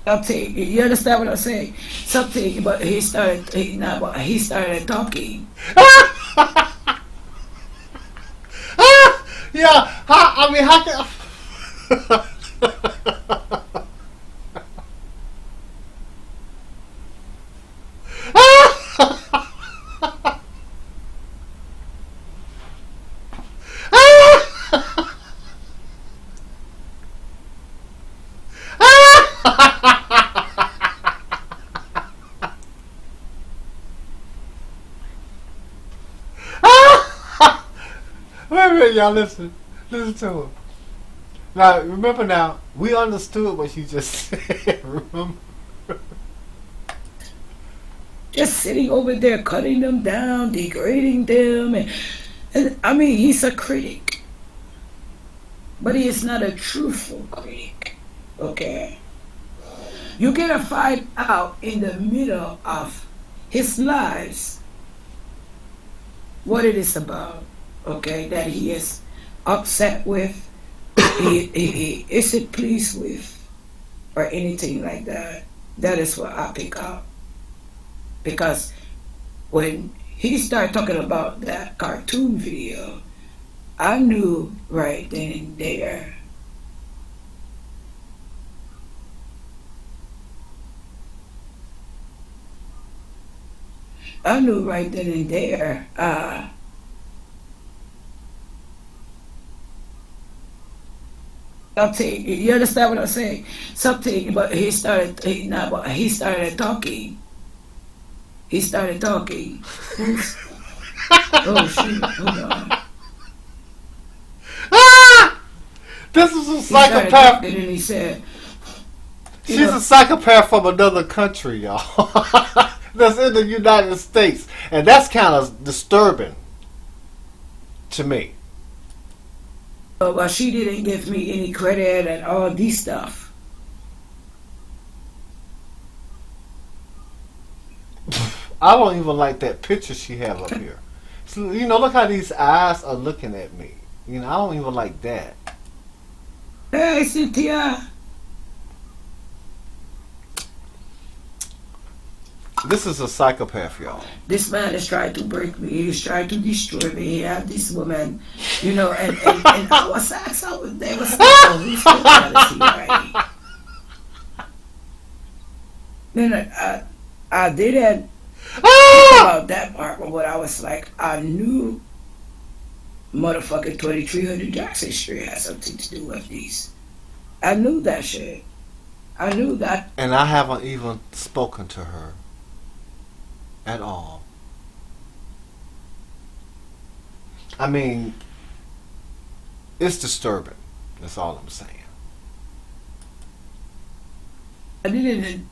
Something, you understand what I'm saying? Something, but he started talking. Yeah, I mean, how can... Wait a minute, y'all, listen to him. Now, remember now, we understood what you just said, remember? Just sitting over there cutting them down, degrading them, and I mean, he's a critic. But he is not a truthful critic, okay? You get to find out in the middle of his lives what it is about, okay, that he is upset with, he isn't pleased with, or anything like that. That is what I pick up. Because when he started talking about that cartoon video, I knew right then and there. I knew right then and there. Something, you understand what I'm saying? Something, but he started talking. He started talking. Who's, oh shit, hold on. Ah! This is a He started psychopath. talking and he said, you She's know, a psychopath from another country, y'all. That's in the United States. And that's kind of disturbing to me. well, she didn't give me any credit and all these stuff. I don't even like that picture she have up here. So, you know, look how these eyes are looking at me. You know, I don't even like that. Hey, Cynthia. This is a psychopath, y'all. This man is trying to break me. He's trying to destroy me. He had this woman, you know, and I was asked, they was like, oh, who's the jealousy, right? Then I didn't think about that part, but what I was like, I knew motherfucking 2300 Jackson Street had something to do with these. I knew that shit. I knew that. And I haven't even spoken to her at all. I mean, it's disturbing. That's all I'm saying. I didn't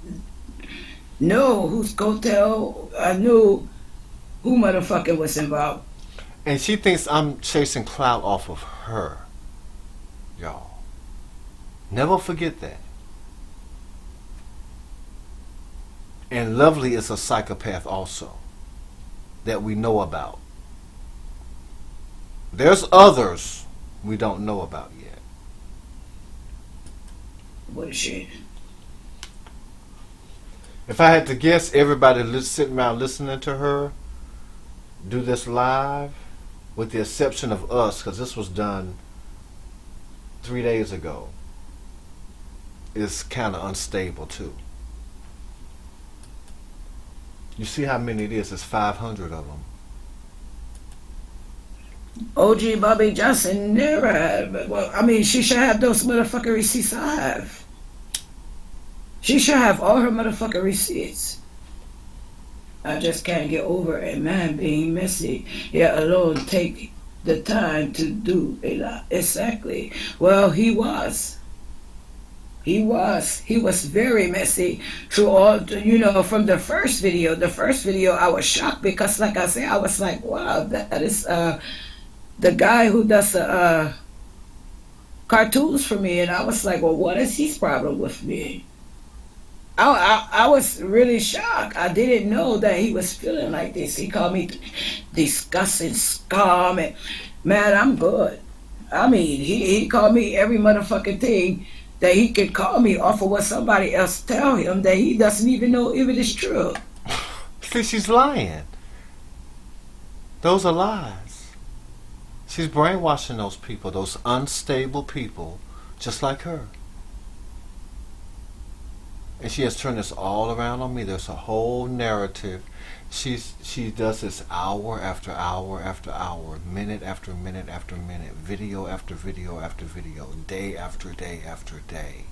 know whose hotel. I knew who motherfucking was involved. And she thinks I'm chasing clout off of her. Y'all. Never forget that. And Lovely is a psychopath also. That we know about. There's others we don't know about yet. Bullshit. If I had to guess, everybody sitting around listening to her do this live, with the exception of us, because this was done 3 days ago, is kind of unstable too. You see how many it is? It's 500 of them. OG Bobby Johnson never had. Well, I mean, she should have those motherfucking receipts I have. She should have all her motherfucking receipts. I just can't get over a man being messy, yet alone take the time to do a lot. Exactly. Well, he was. He was very messy through all, you know, from the first video. The first video, I was shocked because, like I said, I was like, wow, that is the guy who does cartoons for me. And I was like, well, what is his problem with me? I was really shocked. I didn't know that he was feeling like this. He called me disgusting scum. And, man, I'm good. I mean, he called me every motherfucking thing that he could call me off of what somebody else tell him that he doesn't even know if it is true. See, she's lying. Those are lies. She's brainwashing those people, those unstable people, just like her. And she has turned this all around on me. There's a whole narrative. She does this hour after hour after hour, minute after minute after minute, video after video after video, day after day after day.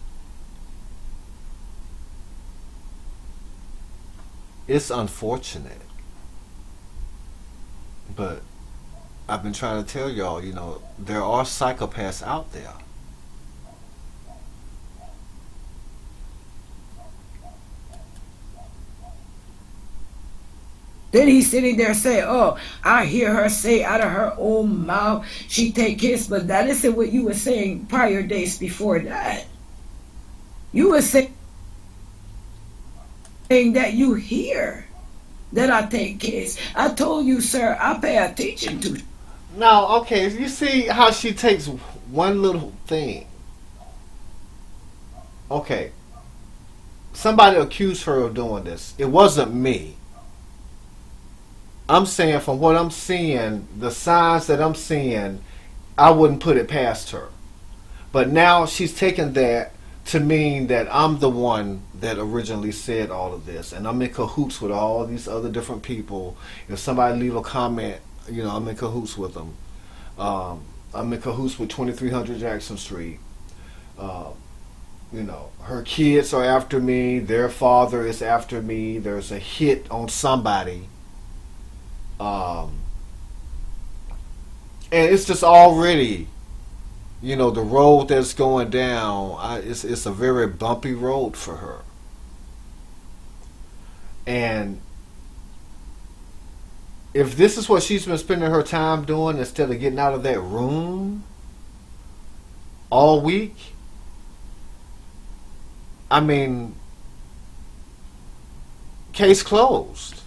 It's unfortunate. But I've been trying to tell y'all, you know, there are psychopaths out there. Then he's sitting there saying, oh, I hear her say out of her own mouth, she take kiss, but that isn't what you were saying prior days before that. You were saying that you hear that I take kiss. I told you, sir, I pay attention to. Now, okay, you see how she takes one little thing. Okay, somebody accused her of doing this. It wasn't me. I'm saying from what I'm seeing, the signs that I'm seeing, I wouldn't put it past her. But now she's taken that to mean that I'm the one that originally said all of this, and I'm in cahoots with all these other different people. If somebody leave a comment, you know, I'm in cahoots with them. I'm in cahoots with 2300 Jackson Street. Uh, you know, her kids are after me. Their father is after me. There's a hit on somebody. And it's just already, you know, the road that's going down, it's a very bumpy road for her. And if this is what she's been spending her time doing instead of getting out of that room all week, I mean, case closed.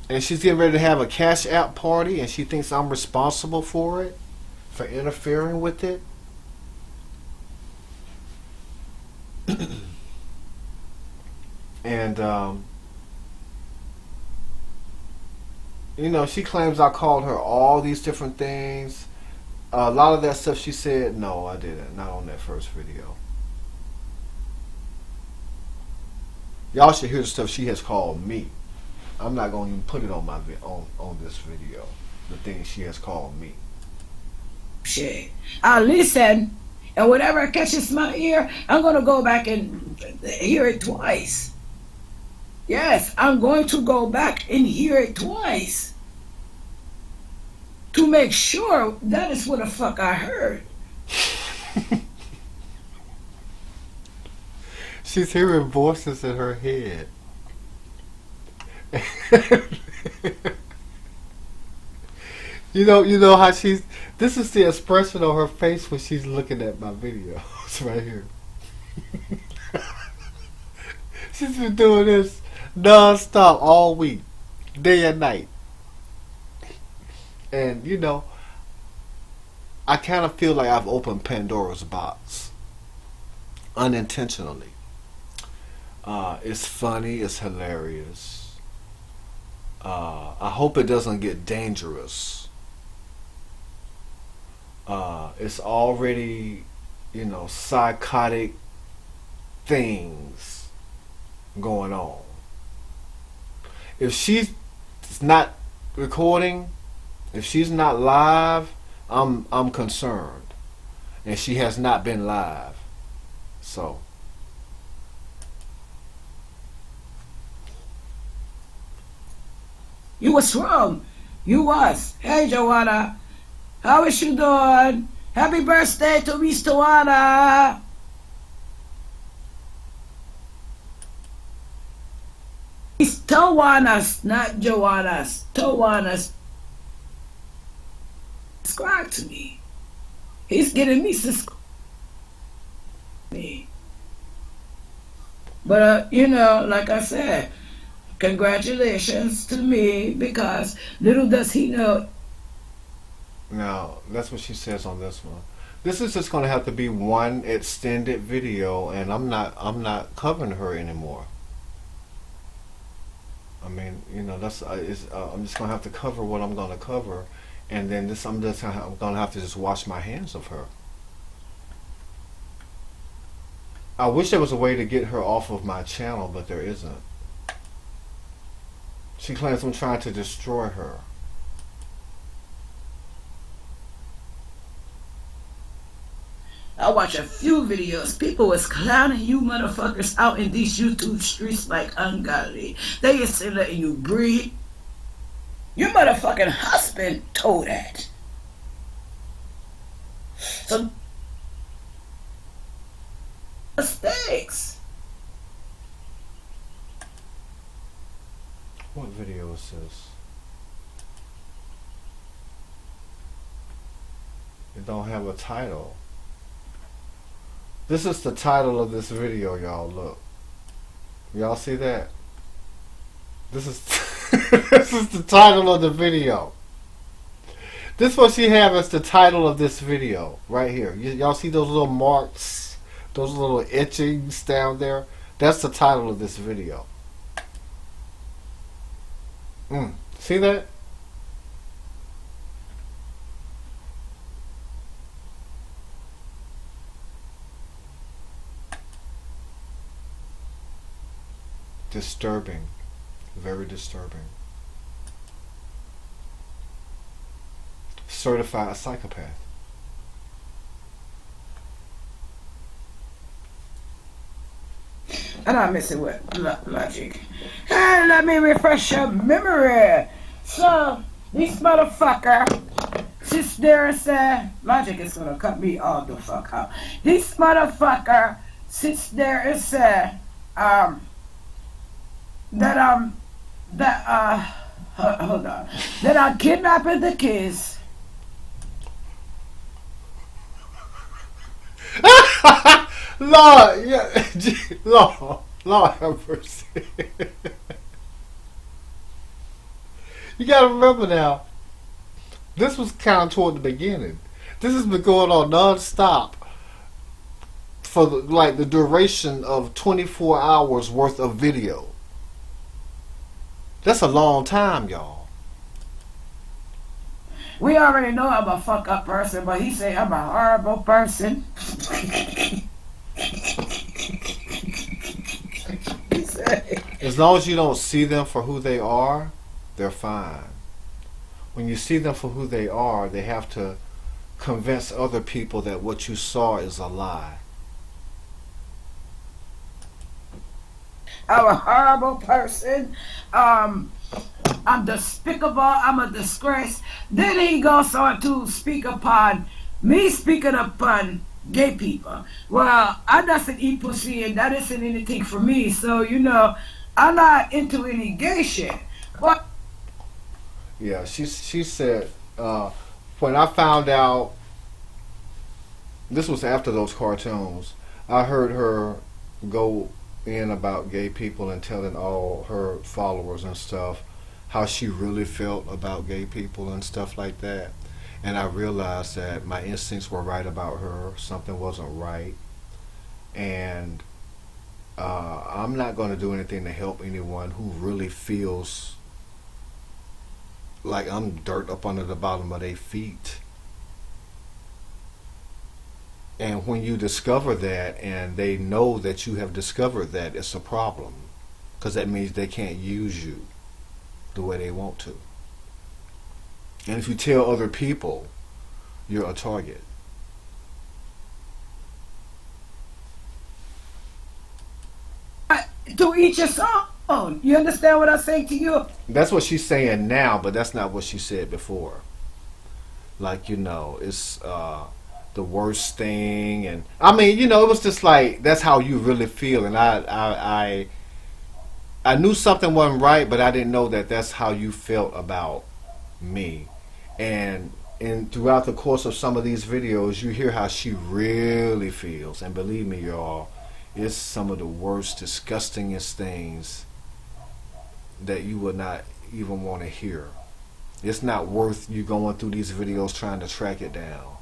And she's getting ready to have a cash app party, and she thinks I'm responsible for it, for interfering with it. And you know, she claims I called her all these different things. A lot of that stuff she said, no, I didn't. Not on that first video. Y'all should hear the stuff she has called me. I'm not going to even put it on my on this video. The things she has called me. Shit. I'll listen, and whatever catches my ear, I'm going to go back and hear it twice. Yes, I'm going to go back and hear it twice to make sure that is what the fuck I heard. She's hearing voices in her head. You know how she's. This is the expression on her face when she's looking at my videos right here. She's been doing this non-stop all week, day and night. And you know, I kind of feel like I've opened Pandora's box unintentionally. It's funny, it's hilarious. I hope it doesn't get dangerous. It's already, you know, psychotic things going on. If she's not recording, if she's not live, I'm concerned. And she has not been live. So You was wrong. You was. Hey, Joanna. How is you doing? Happy birthday to Miss Joanna. It's Tawanas, not Joanna's. Tawanas. Subscribe to me. He's getting me subscribe. But, you know, like I said, congratulations to me, because little does he know. now that's what she says on this one. This is just going to have to be one extended video, and I'm not covering her anymore. I mean, you know, that's I'm just going to have to cover what I'm going to cover, and then I'm going to have to just wash my hands of her. I wish there was a way to get her off of my channel, but there isn't. She claims I'm trying to destroy her. I watch a few videos. People was clowning you motherfuckers out in these YouTube streets like ungodly. They used to letting you breathe. Your motherfucking husband told that. So mistakes. What video is this? It don't have a title. This is the title of this video, y'all. Look. Y'all see that? This is this is the title of the video. This is what she have as the title of this video right here. Y'all see those little marks, those little etchings down there? That's the title of this video. See that? disturbing. Very disturbing. Certified psychopath. And I'm messing with logic. And let me refresh your memory. So, this motherfucker sits there and says, logic is gonna cut me all the fuck out. This motherfucker sits there and says, hold on, that I'm kidnapping the kids. Lord, yeah, Lord have mercy. You gotta remember now, this was kind of toward the beginning. This has been going on non-stop for the duration of 24 hours worth of video. That's a long time, y'all. We already know I'm a fuck up person, but he say I'm a horrible person. As long as you don't see them for who they are, they're fine. When you see them for who they are, they have to convince other people that what you saw is a lie. I'm a horrible person. I'm despicable. I'm a disgrace. Then he goes on to speak upon me speaking upon gay people. Well, I doesn't eat pussy and that isn't anything for me. So, you know, I'm not into any gay shit. But Yeah, she said, when I found out, this was after those cartoons, I heard her go in about gay people and telling all her followers and stuff how she really felt about gay people and stuff like that. And I realized that my instincts were right about her. Something wasn't right. And I'm not going to do anything to help anyone who really feels like I'm dirt up under the bottom of their feet. And when you discover that and they know that you have discovered that, it's a problem. Because that means they can't use you the way they want to. And if you tell other people, you're a target. to each his own. You understand what I'm saying to you? That's what she's saying now, but that's not what she said before. Like, you know, it's the worst thing, and I mean, you know, it was just like that's how you really feel, and I knew something wasn't right, but I didn't know that that's how you felt about me. And throughout the course of some of these videos, you hear how she really feels, and believe me, y'all, it's some of the worst, disgustingest things that you would not even want to hear. It's not worth you going through these videos trying to track it down.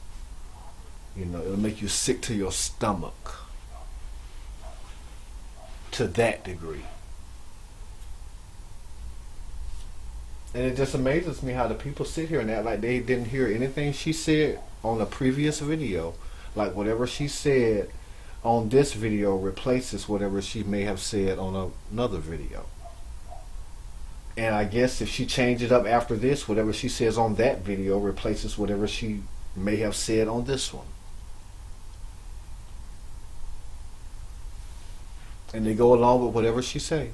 You know, it'll make you sick to your stomach to that degree. And it just amazes me how the people sit here and act like they didn't hear anything she said on a previous video. Like whatever she said on this video replaces whatever she may have said on another video. And I guess if she changed it up after this, whatever she says on that video replaces whatever she may have said on this one. And they go along with whatever she say.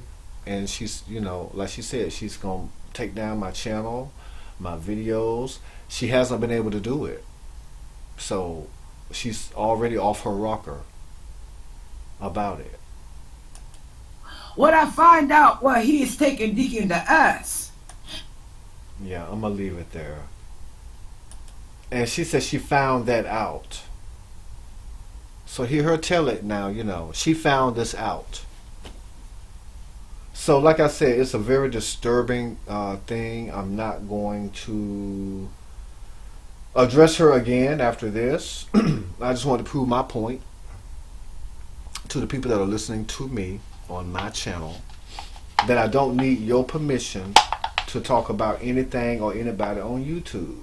And she's, you know, like she said, she's going to take down my channel, my videos. She hasn't been able to do it. So she's already off her rocker about it. When I find out what he is taking dick in the ass. Yeah, I'm going to leave it there. And she said she found that out. So hear her tell it now, you know. She found this out. So like I said, it's a very disturbing thing. I'm not going to address her again after this. I just want to prove my point to the people that are listening to me on my channel, that I don't need your permission to talk about anything or anybody on YouTube.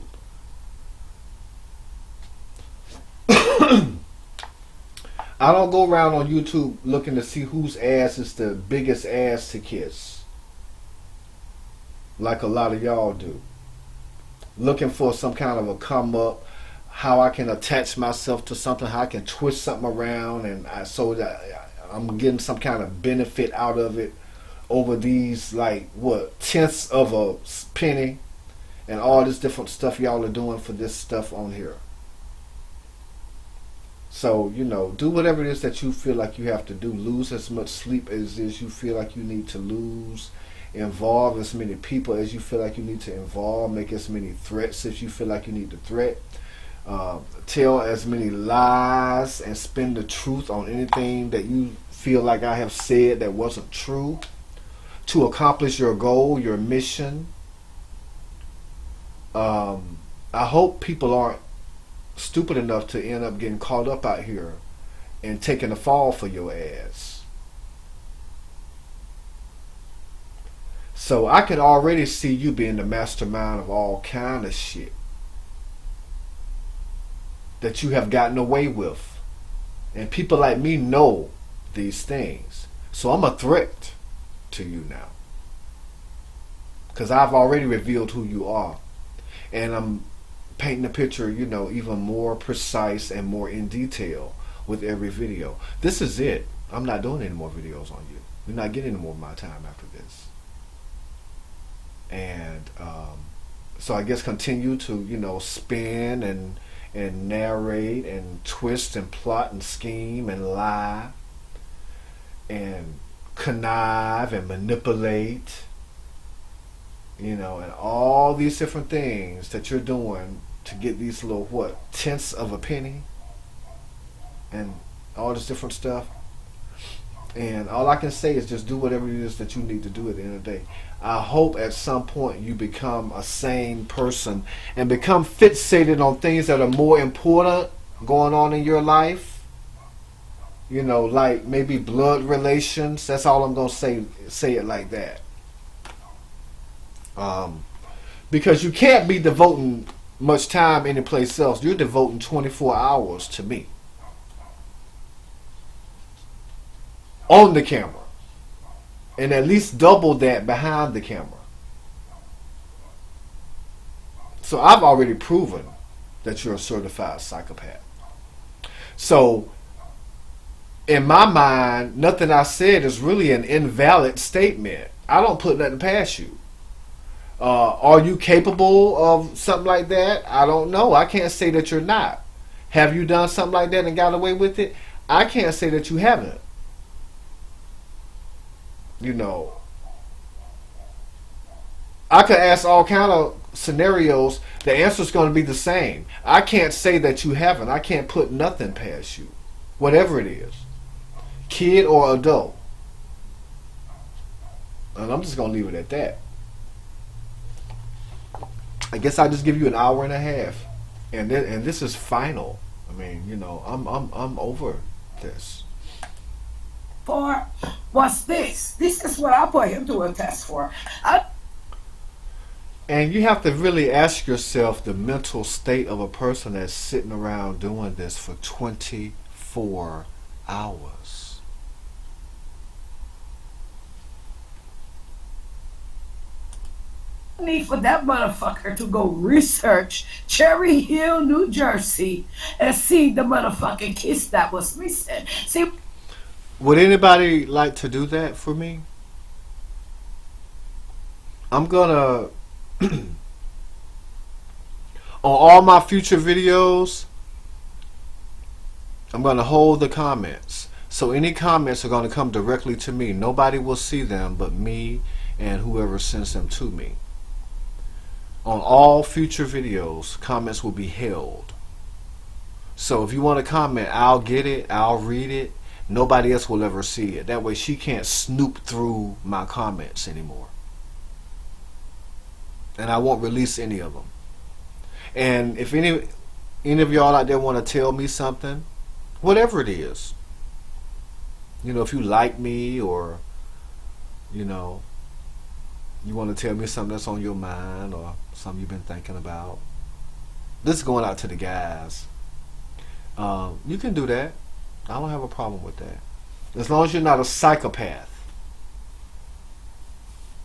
I don't go around on YouTube looking to see whose ass is the biggest ass to kiss, like a lot of y'all do. Looking for some kind of a come up, how I can attach myself to something, how I can twist something around, and so that I'm getting some kind of benefit out of it over these, like, what, tenths of a penny, and all this different stuff y'all are doing for this stuff on here. So, you know, do whatever it is that you feel like you have to do. Lose as much sleep as you feel like you need to lose. Involve as many people as you feel like you need to involve. Make as many threats as you feel like you need to threat. Tell as many lies and spin the truth on anything that you feel like I have said that wasn't true to accomplish your goal, your mission. I hope people aren't stupid enough to end up getting caught up out here and taking a fall for your ass. So I can already see you being the mastermind of all kind of shit that you have gotten away with. And people like me know these things. So I'm a threat to you now, because I've already revealed who you are. And I'm painting a picture, you know, even more precise and more in detail with every video. This is it. I'm not doing any more videos on you. You're not getting any more of my time after this. And so I guess continue to, you know, spin and narrate and twist and plot and scheme and lie and connive and manipulate, you know, and all these different things that you're doing to get these little, what, tenths of a penny and all this different stuff. And all I can say is just do whatever it is that you need to do at the end of the day. I hope at some point you become a sane person and become fixated on things that are more important going on in your life. You know, like maybe blood relations. That's all I'm going to say it like that. Because you can't be devoting much time anyplace else. You're devoting 24 hours to me. On the camera. And at least double that behind the camera. So I've already proven that you're a certified psychopath. So in my mind, nothing I said is really an invalid statement. I don't put nothing past you. Are you capable of something like that? I don't know. I can't say that you're not. Have you done something like that and got away with it? I can't say that you haven't. You know, I could ask all kind of scenarios. The answer's going to be the same. I can't say that you haven't. I can't put nothing past you. Whatever it is. Kid or adult. And I'm just going to leave it at that. I guess I'll just give you an hour and a half. And this is final. I mean, you know, I'm over this. For what's this? This is what I put him to a test for. And you have to really ask yourself the mental state of a person that's sitting around doing this for 24 hours. Need for that motherfucker to go research Cherry Hill, New Jersey, and see the motherfucking kiss that was missing. See. Would anybody like to do that for me? I'm gonna on all my future videos, I'm gonna hold the comments. So any comments are gonna come directly to me. Nobody will see them but me and whoever sends them to me. On all future videos, comments will be held. So if you want to comment, I'll get it, I'll read it. Nobody else will ever see it. That way she can't snoop through my comments anymore. And I won't release any of them. And if any of y'all out there want to tell me something, whatever it is, you know, if you like me or, you know, you want to tell me something that's on your mind or something you've been thinking about, this is going out to the guys. You can do that. I don't have a problem with that. As long as you're not a psychopath.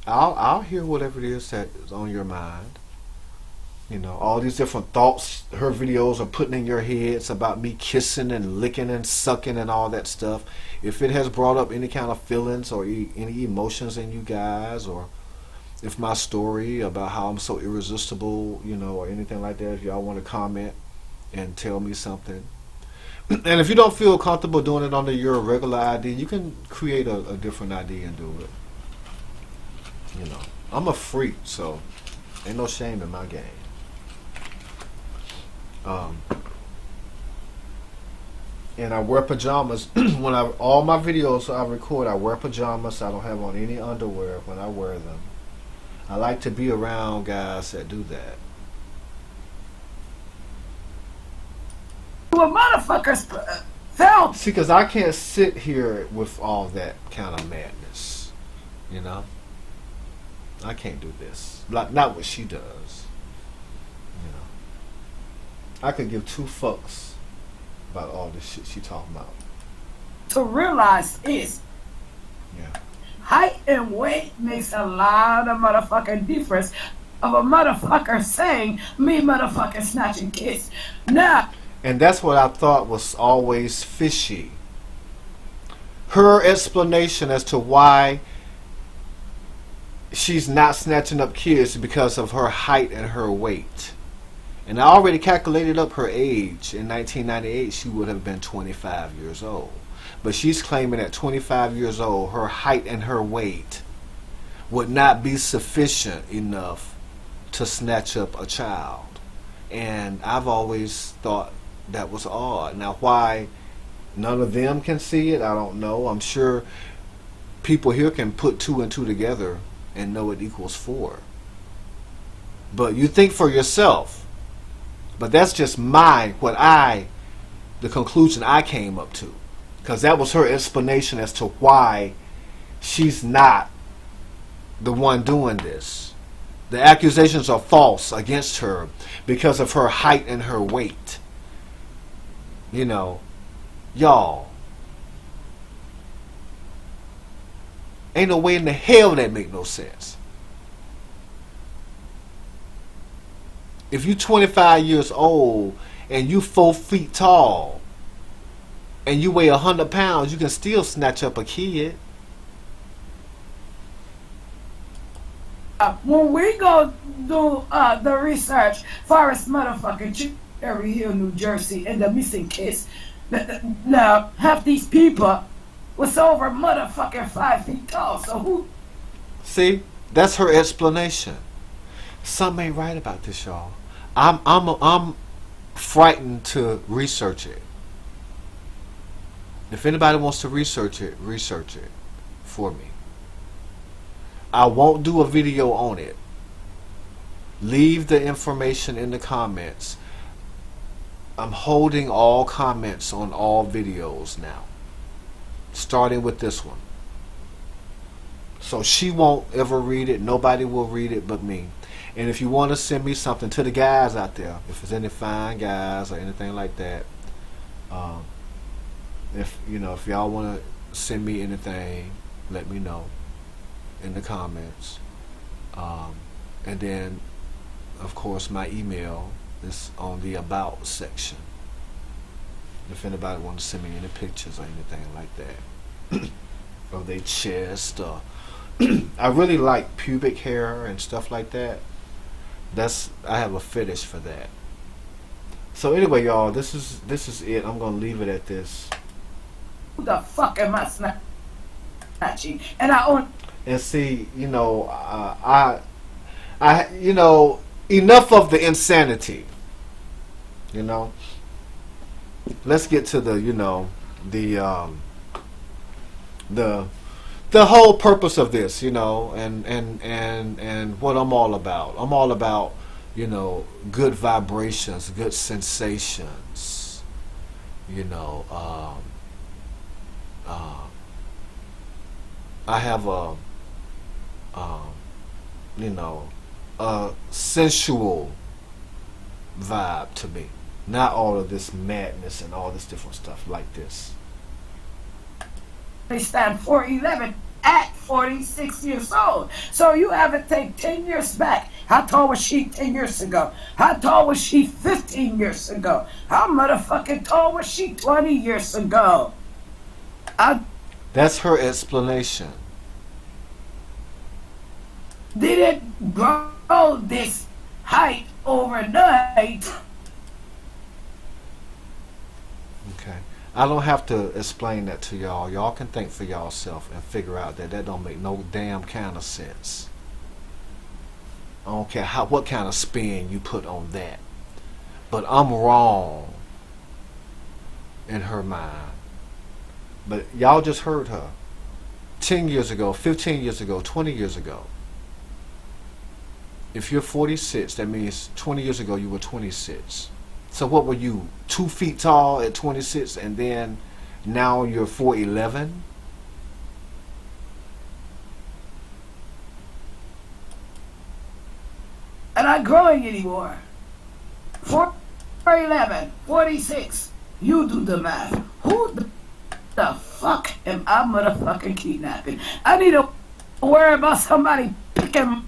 I'll hear whatever it is that is on your mind. You know, all these different thoughts her videos are putting in your heads about me kissing and licking and sucking and all that stuff. If it has brought up any kind of feelings or any emotions in you guys, or if my story about how I'm so irresistible, you know, or anything like that, if y'all want to comment and tell me something. And if you don't feel comfortable doing it under your regular ID, you can create a different ID and do it. You know, I'm a freak, so ain't no shame in my game. And I wear pajamas when all my videos I record. I wear pajamas. I don't have on any underwear when I wear them. I like to be around guys that do that. Well, motherfuckers felt. See, because I can't sit here with all that kind of madness. You know, I can't do this. Not what she does. You know, I could give two fucks about all this shit she talking about. To realize is, Yeah. height and weight makes a lot of motherfucking difference of a motherfucker saying me motherfucking snatching kids. Now, And that's what I thought was always fishy. Her explanation as to why she's not snatching up kids because of her height and her weight. And I already calculated up her age. In 1998, she would have been 25 years old. But she's claiming at 25 years old, her height and her weight would not be sufficient enough to snatch up a child. And I've always thought that was odd. Now, why none of them can see it, I don't know. I'm sure people here can put two and two together and know it equals 4. But you think for yourself. But that's just the conclusion I came up to. Because that was her explanation as to why she's not the one doing this. The accusations are false against her because of her height and her weight. You know, y'all, ain't no way in the hell that make no sense. If you 25 years old and you 4 feet tall and you weigh 100 pounds, you can still snatch up a kid. when we go do the research for this motherfucking Cherry Hill, New Jersey, and the missing kids, now half these people was over motherfucking 5 feet tall. So who? See, that's her explanation. Something ain't right about this, y'all. I'm frightened to research it. If anybody wants to research it for me. I won't do a video on it. Leave the information in the comments. I'm holding all comments on all videos now, starting with this one. So she won't ever read it. Nobody will read it but me. And if you want to send me something to the guys out there, if there's any fine guys or anything like that, if y'all want to send me anything, let me know in the comments. And then, of course, my email is on the about section. If anybody wants to send me any pictures or anything like that, of their chest, or I really like pubic hair and stuff like that. I have a fetish for that. So anyway, y'all, this is it. I'm gonna leave it at this. Who the fuck am I snatching? And I own. And see, I enough of the insanity. Let's get to the whole purpose of this, and what I'm all about. I'm all about, good vibrations, good sensations, I have a sensual vibe to me. Not all of this madness and all this different stuff like this. stand 4'11" at 46 years old. So you have to take 10 years back. How tall was she 10 years ago? How tall was she 15 years ago? How motherfucking tall was she 20 years ago? That's her explanation. Didn't grow this height overnight. Okay. I don't have to explain that to y'all. Y'all can think for y'allself and figure out that that don't make no damn kind of sense. I don't care what kind of spin you put on that. But I'm wrong in her mind. But y'all just heard her. 10 years ago, 15 years ago, 20 years ago. If you're 46, that means 20 years ago you were 26. So what were you, 2 feet tall at 26, and then now you're 4'11"? And not growing anymore. 4'11", 46. You do the math. Who the fuck am I motherfucking kidnapping? I need to worry about somebody picking.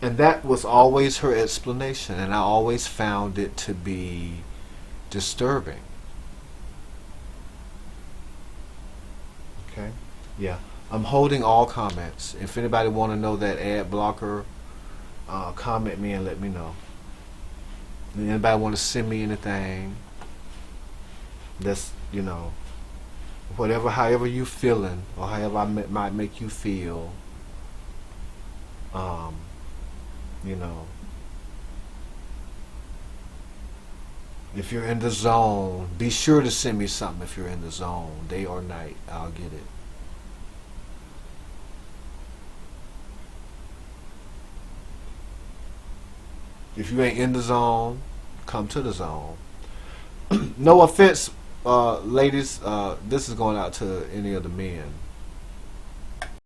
And that was always her explanation, and I always found it to be disturbing. Okay? Yeah. I'm holding all comments. If anybody want to know that ad blocker, comment me and let me know. And anybody want to send me anything that's, you know, whatever, however you feeling, or however I might make you feel, you know, if you're in the zone, be sure to send me something. If you're in the zone, day or night, I'll get it. If you ain't in the zone, come to the zone. No offense, ladies, this is going out to any of the men.